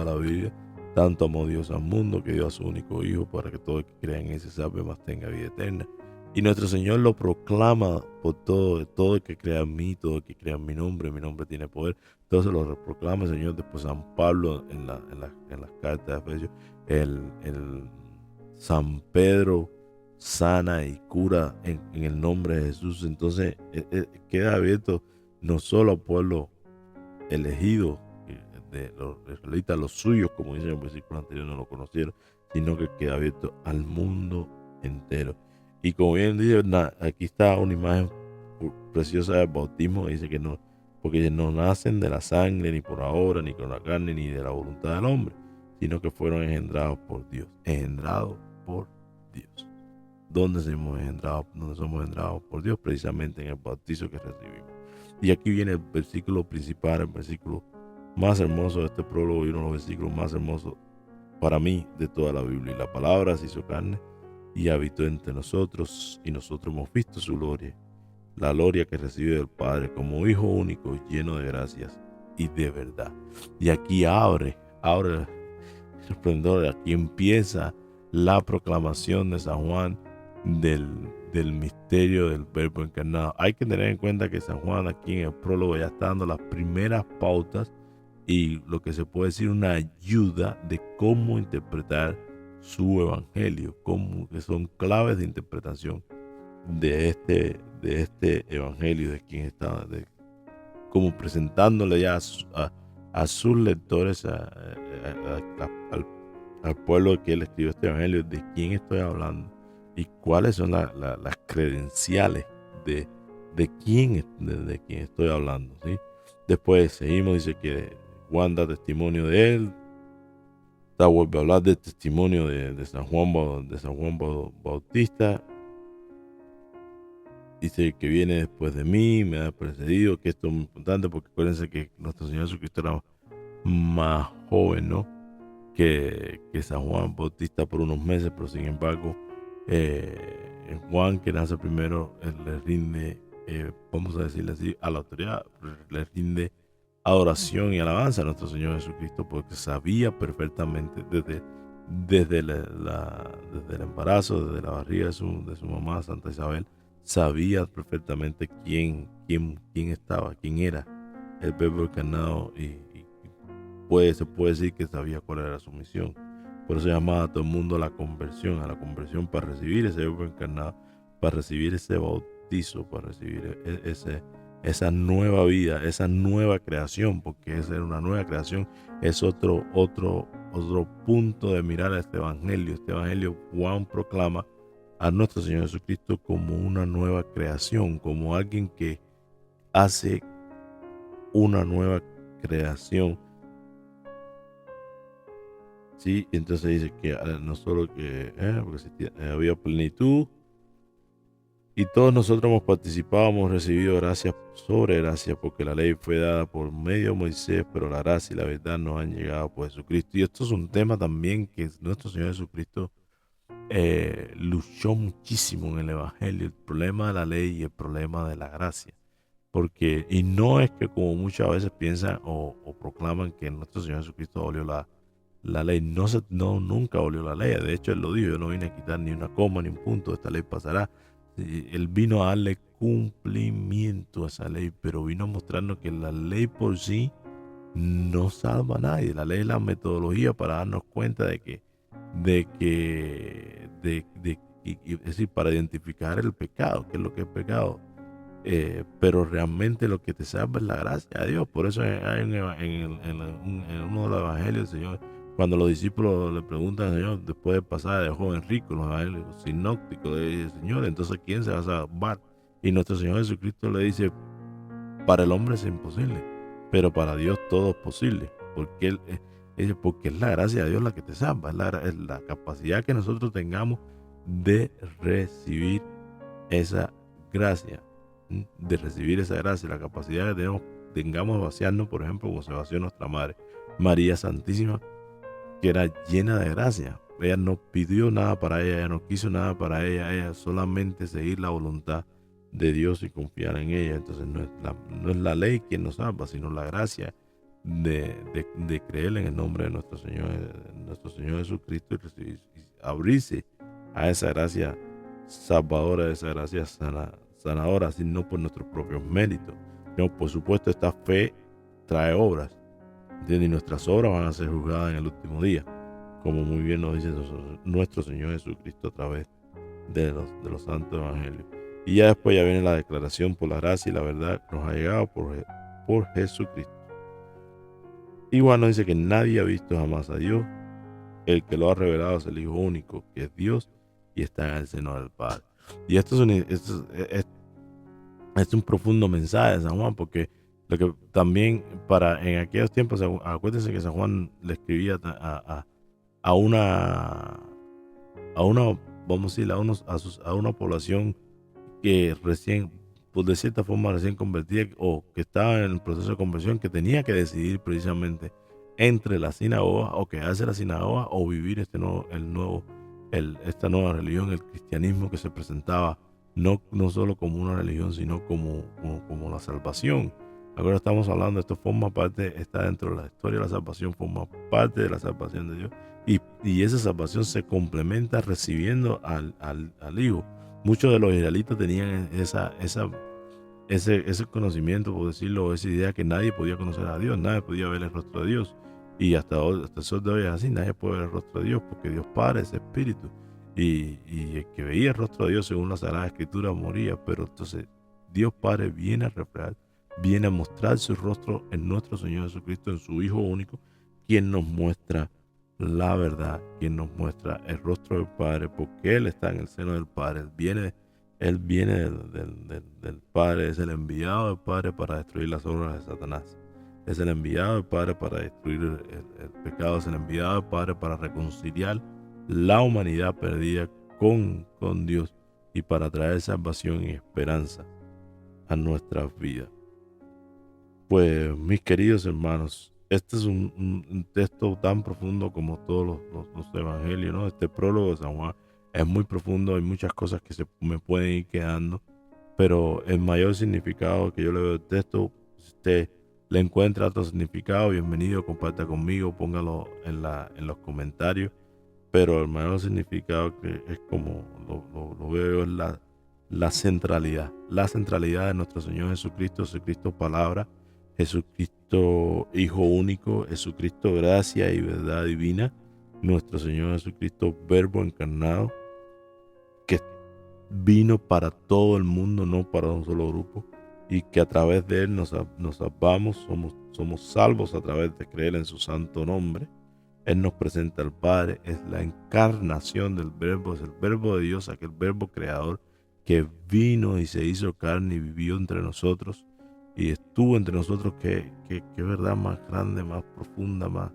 la Biblia. Tanto amó Dios al mundo que dio a su único Hijo para que todo el que crea en él se salve, mas tenga vida eterna. Y nuestro Señor lo proclama por todo el que crea en mí, todo el que crea en mi nombre tiene poder. Entonces lo proclama el Señor. Después San Pablo en las cartas de Efesios, el San Pedro sana y cura en el nombre de Jesús. Entonces queda abierto no solo al pueblo elegido de los israelitas, los suyos, como dice en el versículo anterior, no lo conocieron, sino que queda abierto al mundo entero. Y como bien dice, aquí está una imagen preciosa del bautismo. Dice que no, porque no nacen de la sangre, ni por ahora, ni con la carne, ni de la voluntad del hombre, sino que fueron engendrados por Dios. Engendrados por Dios. ¿Dónde somos engendrados? ¿Dónde somos engendrados por Dios? Precisamente en el bautizo que recibimos. Y aquí viene el versículo principal, el versículo más hermoso de este prólogo y uno de los versículos más hermosos para mí de toda la Biblia. Y la palabra se hizo carne y habitó entre nosotros, y nosotros hemos visto su gloria, la gloria que recibe del Padre como Hijo único, lleno de gracias y de verdad. Y aquí abre el esplendor. Aquí empieza la proclamación de San Juan del misterio del Verbo encarnado. Hay que tener en cuenta que San Juan aquí en el prólogo ya está dando las primeras pautas y lo que se puede decir una ayuda de cómo interpretar su evangelio, que son claves de interpretación de este evangelio, de quien está, como presentándole ya a sus lectores, al pueblo que él escribió este evangelio, de quién estoy hablando y cuáles son las credenciales de quién estoy hablando, ¿sí? Después seguimos, dice que Juan da testimonio de él. Vuelve a hablar del testimonio de San Juan Bautista. Dice que viene después de mí, me ha precedido, que esto es muy importante porque acuérdense que nuestro Señor Jesucristo era más joven, ¿no? que San Juan Bautista por unos meses, pero sin embargo Juan, que nace primero, le rinde, vamos a decirle así, a la autoridad, le rinde adoración y alabanza a nuestro Señor Jesucristo, porque sabía perfectamente desde el embarazo, desde la barriga de su mamá, Santa Isabel, sabía perfectamente quién estaba, quién era el Verbo encarnado, y se puede decir que sabía cuál era su misión. Por eso llamaba a todo el mundo a la conversión para recibir ese Verbo encarnado, para recibir ese bautizo, para recibir esa nueva vida, esa nueva creación, porque esa era una nueva creación. Es otro punto de mirar a este evangelio. Este evangelio Juan proclama a nuestro Señor Jesucristo como una nueva creación, como alguien que hace una nueva creación. Sí, entonces dice que no solo que porque había plenitud, y todos nosotros hemos participado, hemos recibido gracia sobre gracia, porque la ley fue dada por medio de Moisés, pero la gracia y la verdad nos han llegado por Jesucristo. Y esto es un tema también que nuestro Señor Jesucristo luchó muchísimo en el Evangelio el problema de la ley y el problema de la gracia. Porque, y no es que como muchas veces piensan o proclaman que nuestro Señor Jesucristo abolió la ley. No, nunca abolió la ley. De hecho, Él lo dijo: yo no vine a quitar ni una coma ni un punto, esta ley pasará. Él vino a darle cumplimiento a esa ley, pero vino a mostrarnos que la ley por sí no salva a nadie. La ley es la metodología para darnos cuenta es decir, para identificar el pecado, qué es lo que es pecado. Pero realmente lo que te salva es la gracia de Dios. Por eso hay en uno de los evangelios, el Señor, cuando los discípulos le preguntan al Señor, después de pasar de joven rico, los evangelios sinópticos, le dice: Señor, entonces ¿quién se va a salvar? Y nuestro Señor Jesucristo le dice: para el hombre es imposible, pero para Dios todo es posible, porque porque es la gracia de Dios la que te salva, es la capacidad que nosotros tengamos de recibir esa gracia, la capacidad que tengamos de vaciarnos, por ejemplo, como se vació nuestra madre, María Santísima, que era llena de gracia. Ella no pidió nada para ella no quiso nada para ella solamente seguir la voluntad de Dios y confiar en ella. Entonces no es la ley quien nos salva, sino la gracia de creer en el nombre de nuestro Señor Jesucristo y abrirse a esa gracia salvadora, esa gracia sanadora, sino por nuestros propios méritos. No, por supuesto, esta fe trae obras, ¿entiendes? Y nuestras obras van a ser juzgadas en el último día, como muy bien nos dice nuestro Señor Jesucristo a través de los santos evangelios. Y ya después ya viene la declaración: por la gracia y la verdad nos ha llegado por Jesucristo. Igual nos dice que nadie ha visto jamás a Dios. El que lo ha revelado es el Hijo único, que es Dios y está en el seno del Padre. Y esto es un profundo mensaje de San Juan, porque lo que también en aquellos tiempos, acuérdense que San Juan le escribía a una, vamos a decir, a una población que recién, pues de cierta forma recién convertida, o que estaba en el proceso de conversión, que tenía que decidir precisamente entre la sinagoga, o quedarse en la sinagoga, o vivir esta nueva religión, el cristianismo, que se presentaba no solo como una religión, sino como la salvación. Ahora estamos hablando, esto forma parte, está dentro de la historia de la salvación, forma parte de la salvación de Dios, y esa salvación se complementa recibiendo al Hijo. Muchos de los israelitas tenían ese conocimiento, por decirlo, esa idea que nadie podía conocer a Dios, nadie podía ver el rostro de Dios. Y hasta el sol de hoy es así: nadie puede ver el rostro de Dios, porque Dios Padre es espíritu. Y el que veía el rostro de Dios según la Sagrada Escritura moría. Pero entonces Dios Padre viene a reflejar, viene a mostrar su rostro en nuestro Señor Jesucristo, en su Hijo único, quien nos muestra la verdad, quien nos muestra el rostro del Padre, porque Él está en el seno del Padre. Él viene del Padre, es el enviado del Padre para destruir las obras de Satanás. Es el enviado del Padre para destruir el pecado, es el enviado del Padre para reconciliar la humanidad perdida con Dios y para traer salvación y esperanza a nuestras vidas. Pues, mis queridos hermanos, este es un texto tan profundo como todos los evangelios, ¿no? Este prólogo de San Juan es muy profundo, hay muchas cosas que se me pueden ir quedando, pero el mayor significado que yo le veo al texto, si usted le encuentra otro significado, bienvenido, comparta conmigo, póngalo en los comentarios. Pero el mayor significado, que es como lo veo, es la centralidad de nuestro Señor Jesucristo, Jesucristo palabra, Jesucristo Hijo único, Jesucristo gracia y verdad divina, nuestro Señor Jesucristo Verbo encarnado, que vino para todo el mundo, no para un solo grupo, y que a través de Él nos salvamos, somos salvos a través de creer en su santo nombre. Él nos presenta al Padre, es la encarnación del Verbo, es el Verbo de Dios, aquel Verbo creador que vino y se hizo carne y vivió entre nosotros y estuvo entre nosotros. Qué verdad más grande, más profunda, más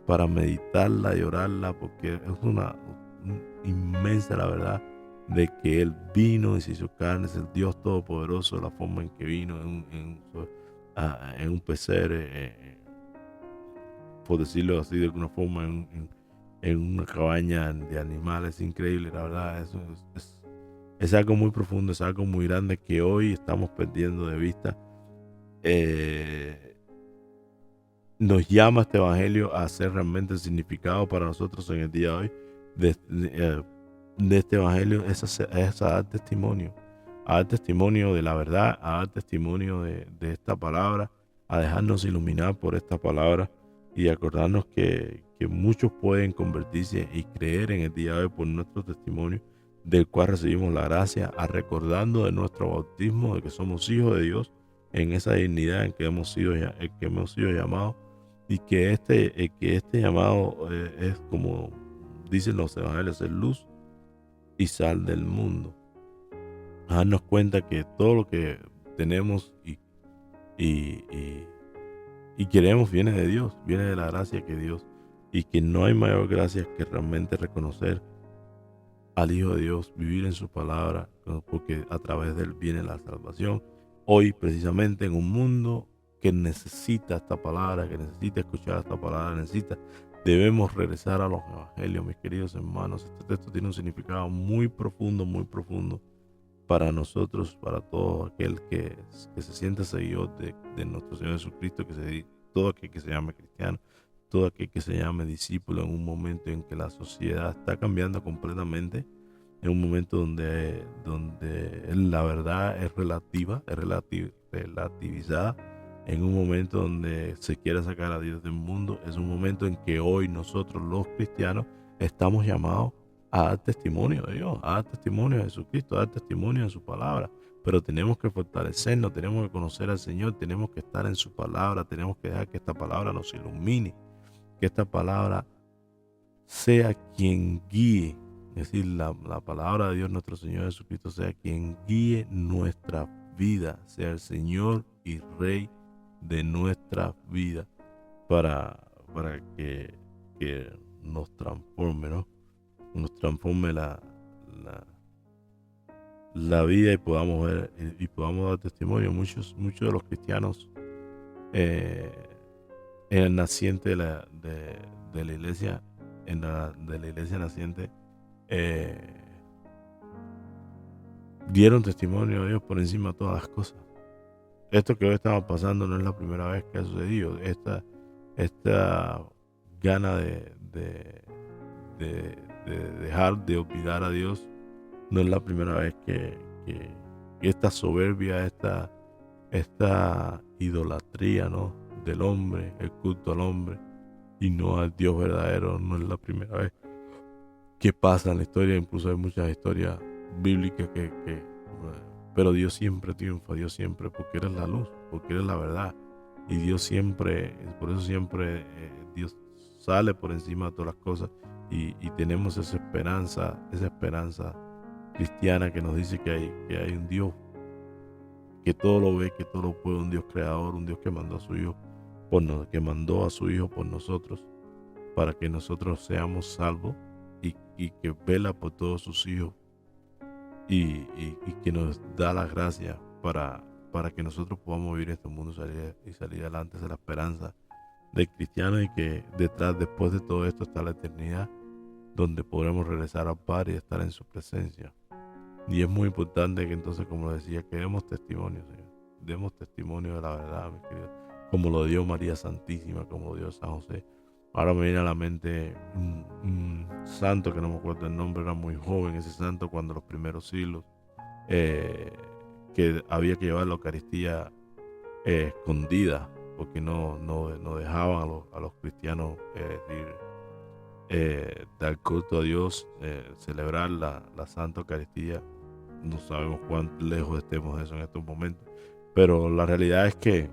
para meditarla y orarla, porque es una inmensa la verdad de que Él vino y se hizo carne, es el Dios Todopoderoso, la forma en que vino en un pesebre, por decirlo así de alguna forma, en una cabaña de animales, increíble, la verdad, eso es algo muy profundo, es algo muy grande que hoy estamos perdiendo de vista. Eh, Nos llama este evangelio a hacer realmente el significado para nosotros en el día de hoy de este evangelio es a dar testimonio de la verdad, a dar testimonio de esta palabra, a dejarnos iluminar por esta palabra y acordarnos que muchos pueden convertirse y creer en el día de hoy por nuestro testimonio, del cual recibimos la gracia, a recordando de nuestro bautismo, de que somos hijos de Dios, en esa dignidad en que hemos sido, que hemos sido llamados, y que este llamado es como dicen los evangelios, es luz y sal del mundo. A darnos cuenta que todo lo que tenemos y, y- y queremos viene de Dios, viene de la gracia que Dios, y que no hay mayor gracia que realmente reconocer al Hijo de Dios, vivir en su palabra, porque a través de él viene la salvación. Hoy, precisamente, en un mundo que necesita esta palabra, que necesita escuchar esta palabra, debemos regresar a los evangelios, mis queridos hermanos. Este texto tiene un significado muy profundo para nosotros, para todo aquel que se sienta seguidor de nuestro Señor Jesucristo, todo aquel que se llame cristiano, todo aquel que se llame discípulo en un momento en que la sociedad está cambiando completamente, en un momento donde la verdad es relativa, relativizada, en un momento donde se quiere sacar a Dios del mundo, es un momento en que hoy nosotros los cristianos estamos llamados a dar testimonio de Dios, a dar testimonio de Jesucristo, a dar testimonio de su palabra. Pero tenemos que fortalecernos, tenemos que conocer al Señor, tenemos que estar en su palabra, tenemos que dejar que esta palabra nos ilumine, que esta palabra sea quien guíe, es decir, la palabra de Dios, nuestro Señor Jesucristo, sea quien guíe nuestra vida, sea el Señor y Rey de nuestra vida, para, para que nos transforme, ¿no? Nos transforme la vida y podamos ver y podamos dar testimonio. Muchos de los cristianos eh, en el naciente de la iglesia, de la iglesia naciente, eh, dieron testimonio de Dios por encima de todas las cosas. Esto que hoy estamos pasando no es la primera vez que ha sucedido. Esta gana de dejar de olvidar a Dios no es la primera vez que esta soberbia, esta idolatría, ¿no?, del hombre, el culto al hombre y no al Dios verdadero, no es la primera vez que pasa en la historia. Incluso hay muchas historias bíblicas pero Dios siempre triunfa, Dios siempre, porque eres la luz, porque eres la verdad, y Dios siempre, por eso siempre Dios sale por encima de todas las cosas, y tenemos esa esperanza cristiana que nos dice que hay un Dios que todo lo ve, que todo lo puede, un Dios creador, un Dios que mandó a su Hijo que mandó a su Hijo por nosotros, para que nosotros seamos salvos, y que vela por todos sus hijos, y que nos da la gracia para que nosotros podamos vivir en este mundo y salir adelante. Esa es la esperanza del cristiano, y que después de todo esto está la eternidad, donde podremos regresar al Padre y estar en su presencia. Y es muy importante que entonces, como decía, que demos testimonio, Señor. Demos testimonio de la verdad, mis queridos. Como lo dio María Santísima, como lo dio San José. Ahora me viene a la mente un santo que no me acuerdo el nombre, era muy joven ese santo cuando los primeros siglos, eh, que había que llevar la Eucaristía escondida, porque no dejaban a los cristianos dar culto a Dios, celebrar la Santa Eucaristía. No sabemos cuán lejos estemos de eso en estos momentos, pero la realidad es que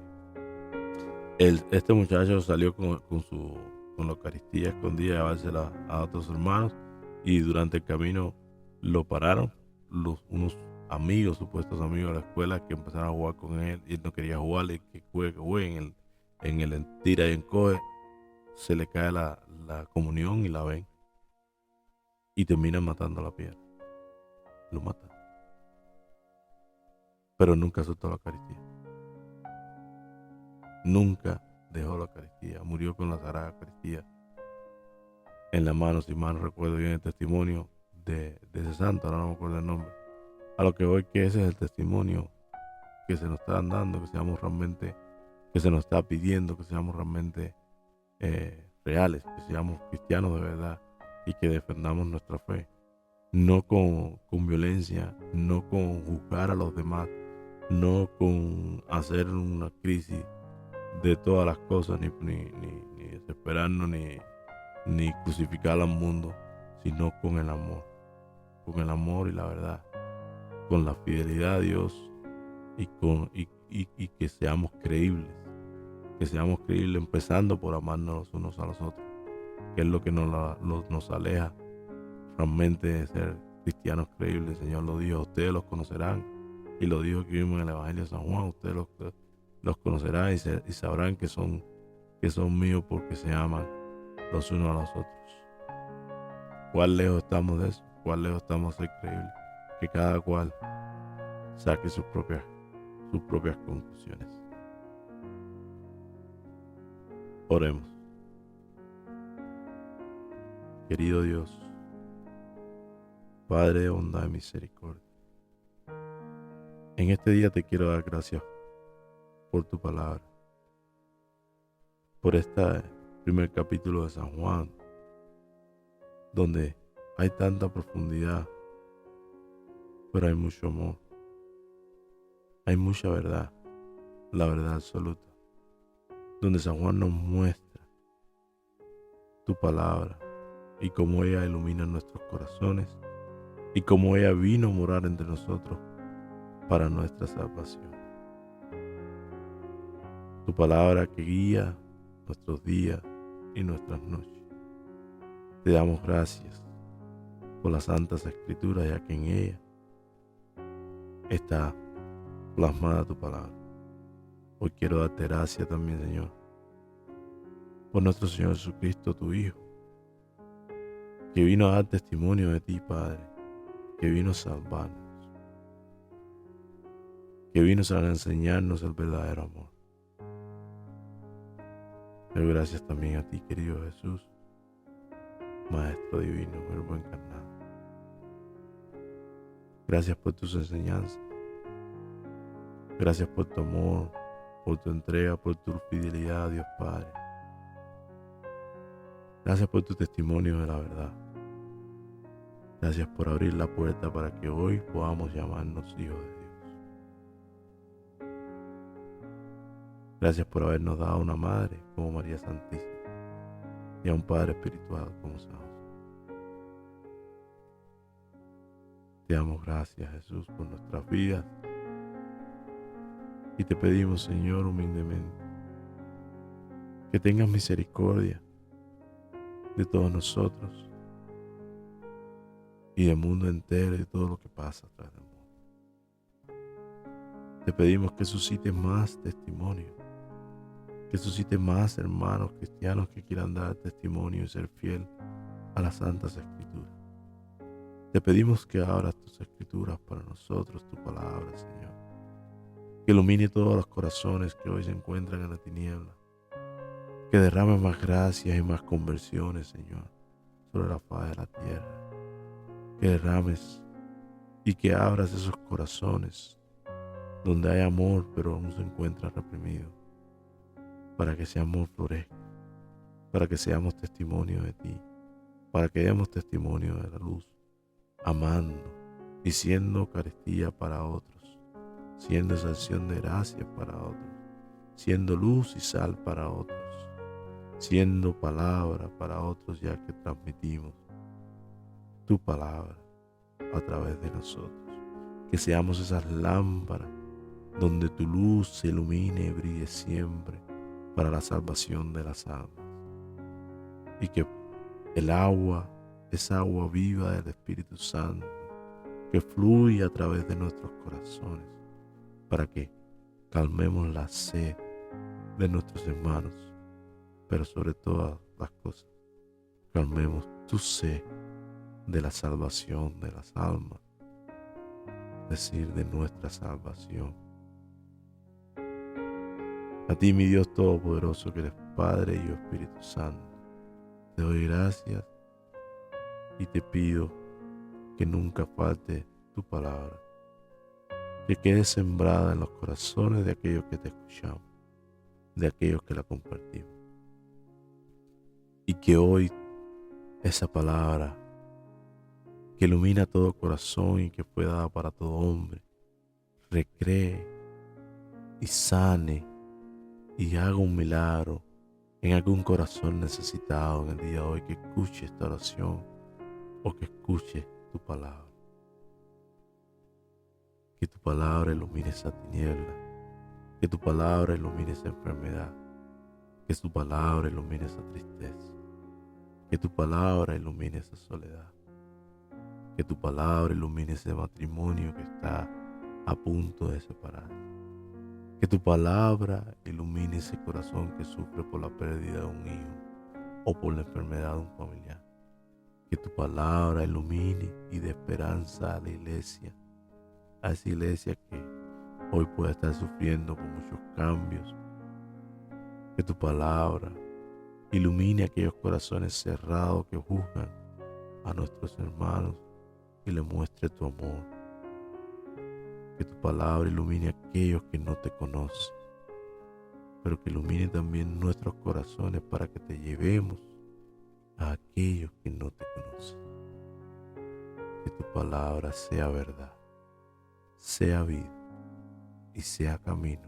este muchacho salió con la Eucaristía escondida a llevársela a otros hermanos, y durante el camino lo pararon unos amigos, supuestos amigos de la escuela, que empezaron a jugar con él, y él no quería jugarle, que juegue en el tira y encoge. Se le cae la comunión y la ven, y terminan matando a la piedra. Lo matan, pero nunca soltó la Eucaristía. Nunca dejó la Eucaristía. Murió con la Sagrada Eucaristía en la mano, si mal no recuerdo bien el testimonio de ese santo, ahora no me acuerdo el nombre. A lo que voy, que ese es el testimonio que se nos está dando, que seamos realmente, que se nos está pidiendo, que seamos realmente reales, que seamos cristianos de verdad y que defendamos nuestra fe, no con violencia, no con juzgar a los demás, no con hacer una crisis de todas las cosas, ni desesperarnos, ni crucificar al mundo, sino con el amor y la verdad, con la fidelidad a Dios y que seamos creíbles, empezando por amarnos los unos a los otros, que es lo que nos aleja realmente de ser cristianos creíbles. El Señor lo dijo, ustedes los conocerán, y lo dijo que vimos en el Evangelio de San Juan, ustedes los conocerán y sabrán que son míos porque se aman los unos a los otros. ¿Cuál lejos estamos de eso? ¿Cuál lejos estamos de ser creíbles? Que cada cual saque sus propias conclusiones. Oremos. Querido Dios, Padre de bondad y misericordia, en este día te quiero dar gracias por tu palabra, por este primer capítulo de San Juan, donde hay tanta profundidad, pero hay mucho amor, hay mucha verdad, la verdad absoluta, donde San Juan nos muestra tu palabra y cómo ella ilumina nuestros corazones y cómo ella vino a morar entre nosotros para nuestra salvación. Tu palabra que guía nuestros días y nuestras noches. Te damos gracias por las santas escrituras, ya que en ella está plasmada tu palabra. Hoy quiero darte gracias también, Señor, por nuestro Señor Jesucristo, tu Hijo, que vino a dar testimonio de ti, Padre, que vino a salvarnos, que vino a enseñarnos el verdadero amor. Pero gracias también a ti, querido Jesús, Maestro Divino, Verbo encarnado. Gracias por tus enseñanzas. Gracias por tu amor, por tu entrega, por tu fidelidad, Dios Padre. Gracias por tu testimonio de la verdad. Gracias por abrir la puerta para que hoy podamos llamarnos hijos de Dios. Gracias por habernos dado una madre como María Santísima y a un Padre espiritual como San José. Te damos gracias, Jesús, por nuestras vidas y te pedimos, Señor, humildemente, que tengas misericordia de todos nosotros y del mundo entero y de todo lo que pasa atrás del mundo. Te pedimos que suscites más testimonio, que suscites más hermanos cristianos que quieran dar testimonio y ser fiel a las santas escrituras. Te pedimos que abras tus escrituras para nosotros, tu palabra, Señor, que ilumine todos los corazones que hoy se encuentran en la tiniebla, que derrame más gracias y más conversiones, Señor, sobre la faz de la tierra, que derrames y que abras esos corazones donde hay amor pero aún se encuentra reprimido, para que ese amor florezca, para que seamos testimonio de ti, para que demos testimonio de la luz, amando y siendo Eucaristía para otros, siendo esa acción de gracias para otros, siendo luz y sal para otros, siendo palabra para otros, ya que transmitimos tu palabra a través de nosotros. Que seamos esas lámparas donde tu luz se ilumine y brille siempre para la salvación de las almas. Y que el agua, esa agua viva del Espíritu Santo, que fluye a través de nuestros corazones, para que calmemos la sed de nuestros hermanos, pero sobre todas las cosas, calmemos tu sed de la salvación de las almas, es decir, de nuestra salvación. A ti, mi Dios Todopoderoso, que eres Padre, Hijo y Espíritu Santo, te doy gracias y te pido que nunca falte tu palabra, que quede sembrada en los corazones de aquellos que te escuchamos, de aquellos que la compartimos. Y que hoy esa palabra que ilumina todo corazón y que fue dada para todo hombre, recree y sane y haga un milagro en algún corazón necesitado en el día de hoy, que escuche esta oración o que escuche tu palabra. Que tu palabra ilumine esa tiniebla, que tu palabra ilumine esa enfermedad, que tu palabra ilumine esa tristeza, que tu palabra ilumine esa soledad, que tu palabra ilumine ese matrimonio que está a punto de separarse, que tu palabra ilumine ese corazón que sufre por la pérdida de un hijo o por la enfermedad de un familiar, que tu palabra ilumine y dé esperanza a la iglesia, a esa iglesia que hoy puede estar sufriendo por muchos cambios, que tu palabra ilumine aquellos corazones cerrados que juzgan a nuestros hermanos y le muestre tu amor. Que tu palabra ilumine a aquellos que no te conocen, pero que ilumine también nuestros corazones para que te llevemos a aquellos que no te conocen. Que tu palabra sea verdad, sea vida y sea camino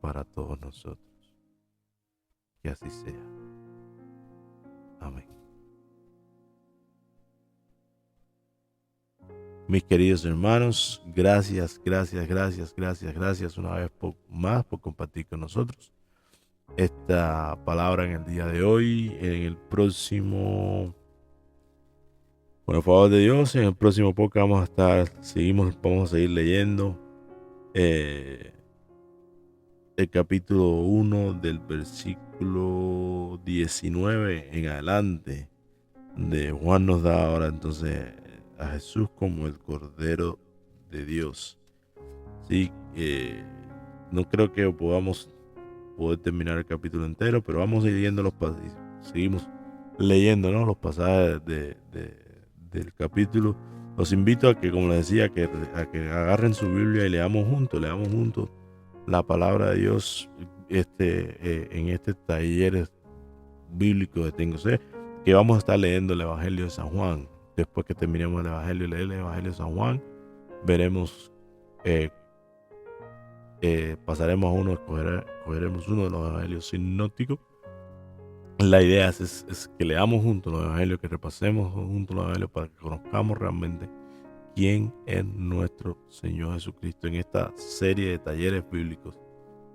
para todos nosotros. Que así sea. Amén. Mis queridos hermanos, gracias una vez más por compartir con nosotros esta palabra en el día de hoy. En el próximo, con el favor de Dios, en el próximo podcast vamos a seguir leyendo el capítulo 1 del versículo 19 en adelante. De Juan nos da ahora entonces a Jesús como el Cordero de Dios. Sí, no creo que podamos poder terminar el capítulo entero, pero vamos a ir leyendo seguimos leyendo, ¿no?, los pasajes del capítulo. Los invito a que, como les decía, a que agarren su Biblia y leamos juntos la palabra de Dios en este taller bíblico de Tengo Sed, que vamos a estar leyendo el Evangelio de San Juan. Después que terminemos el Evangelio y leer el Evangelio de San Juan, veremos, pasaremos a escogeremos uno de los Evangelios sinópticos. La idea es que leamos juntos los Evangelios, que repasemos juntos los Evangelios para que conozcamos realmente quién es nuestro Señor Jesucristo en esta serie de talleres bíblicos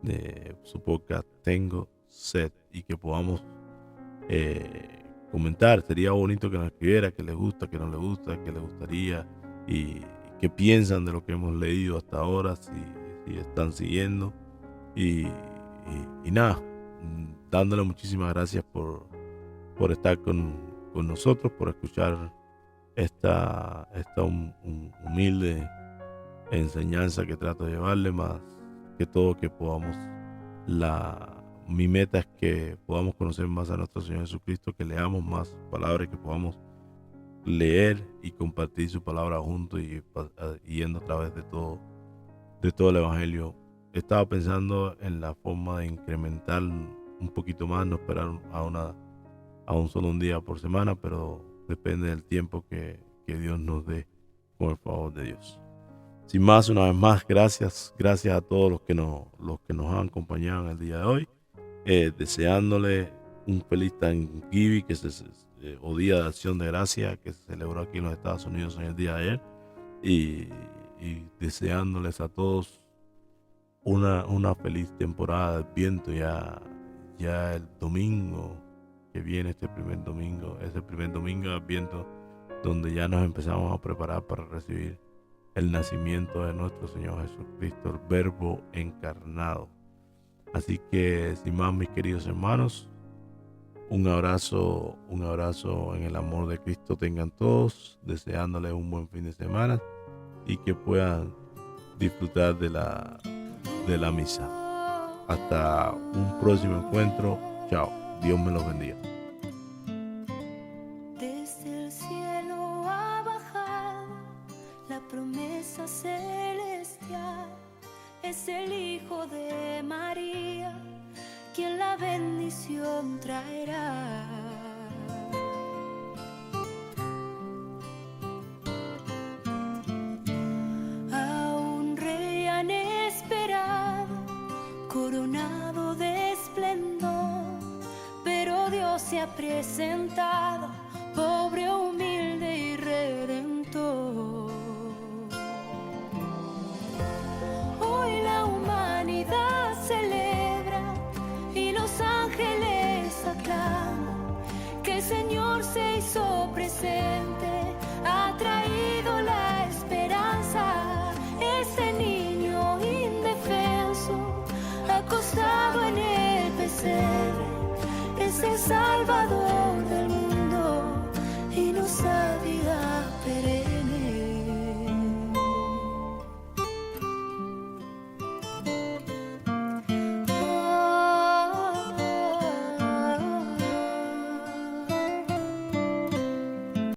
de su podcast Tengo Sed, y que podamos comentar. Sería bonito que nos escribiera qué les gusta, qué no les gusta, qué les gustaría y qué piensan de lo que hemos leído hasta ahora, si están siguiendo y nada, dándole muchísimas gracias por estar con nosotros, por escuchar esta humilde enseñanza que trato de llevarle, más que todo que podamos mi meta es que podamos conocer más a nuestro Señor Jesucristo, que leamos más palabras, que podamos leer y compartir su palabra juntos y yendo a través de todo el Evangelio. Estaba pensando en la forma de incrementar un poquito más, no esperar a un solo día por semana, pero depende del tiempo que Dios nos dé, con el favor de Dios. Sin más, una vez más, gracias a todos los que nos han acompañado en el día de hoy. Deseándole un feliz Thanksgiving, o Día de Acción de Gracia, que se celebró aquí en los Estados Unidos en el día de ayer, y deseándoles a todos una feliz temporada de Adviento. Ya el domingo que viene, es el primer domingo de Adviento, donde ya nos empezamos a preparar para recibir el nacimiento de nuestro Señor Jesucristo, el Verbo encarnado. Así que, sin más, mis queridos hermanos, un abrazo en el amor de Cristo tengan todos, deseándoles un buen fin de semana y que puedan disfrutar de la misa. Hasta un próximo encuentro. Chao. Dios me los bendiga. Desde el cielo es el Hijo de María, quien la bendición traerá. A un rey han esperado, coronado de esplendor, pero Dios se ha presentado, pobre, humilde y redentor. Hoy la humanidad celebra y los ángeles aclaman que el Señor se hizo presente, ha traído la esperanza. Este niño indefenso, acostado en el pesebre, es el Salvador